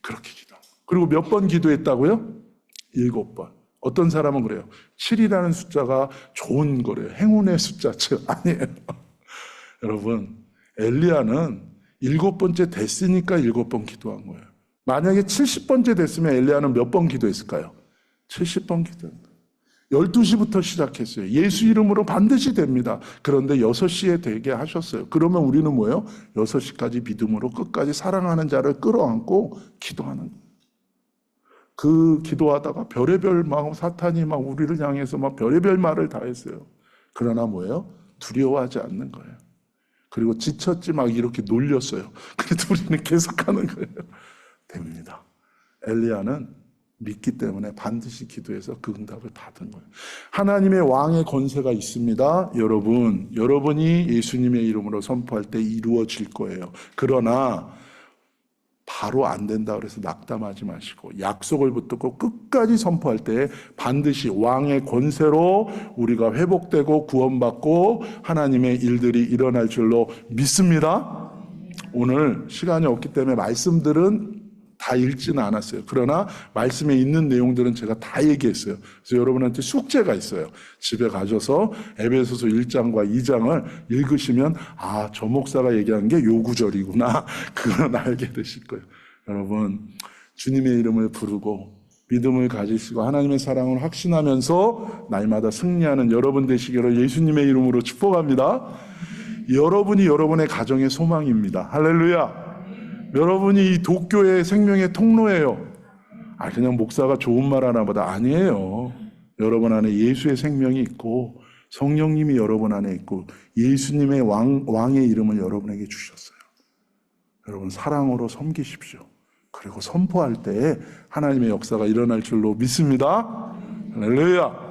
그렇게 기도. 그리고 몇 번 기도했다고요? 7번. 어떤 사람은 그래요. 7이라는 숫자가 좋은 거래요. 행운의 숫자죠. 아니에요. 여러분, 엘리야는 7번째 됐으니까 7번 기도한 거예요. 만약에 70번째 됐으면 엘리야는 몇 번 기도했을까요? 70번 기도했어요. 12시부터 시작했어요. 예수 이름으로 반드시 됩니다. 그런데 6시에 되게 하셨어요. 그러면 우리는 뭐예요? 6시까지 믿음으로 끝까지 사랑하는 자를 끌어안고 기도하는 거예요. 그 기도하다가 별의별 막 사탄이 막 우리를 향해서 막 별의별 말을 다 했어요. 그러나 뭐예요? 두려워하지 않는 거예요. 그리고 지쳤지 막 이렇게 놀렸어요. 그래도 우리는 계속하는 거예요. 됩니다. 엘리야는 믿기 때문에 반드시 기도해서 그 응답을 받은 거예요. 하나님의 왕의 권세가 있습니다. 여러분이 예수님의 이름으로 선포할 때 이루어질 거예요. 그러나 바로 안 된다 그래서 낙담하지 마시고 약속을 붙들고 끝까지 선포할 때 반드시 왕의 권세로 우리가 회복되고 구원받고 하나님의 일들이 일어날 줄로 믿습니다. 오늘 시간이 없기 때문에 말씀들은 다 읽지는 않았어요. 그러나 말씀에 있는 내용들은 제가 다 얘기했어요. 그래서 여러분한테 숙제가 있어요. 집에 가셔서 에베소서 1장과 2장을 읽으시면 저 목사가 얘기한 게 요 구절이구나. 그걸 알게 되실 거예요. 여러분, 주님의 이름을 부르고 믿음을 가지시고 하나님의 사랑을 확신하면서 날마다 승리하는 여러분 되시기를 예수님의 이름으로 축복합니다. 여러분이 여러분의 가정의 소망입니다. 할렐루야. 여러분이 이 도교의 생명의 통로예요. 그냥 목사가 좋은 말 하나보다 아니에요. 여러분 안에 예수의 생명이 있고 성령님이 여러분 안에 있고 예수님의 왕의 이름을 여러분에게 주셨어요. 여러분 사랑으로 섬기십시오. 그리고 선포할 때에 하나님의 역사가 일어날 줄로 믿습니다. 할렐루야.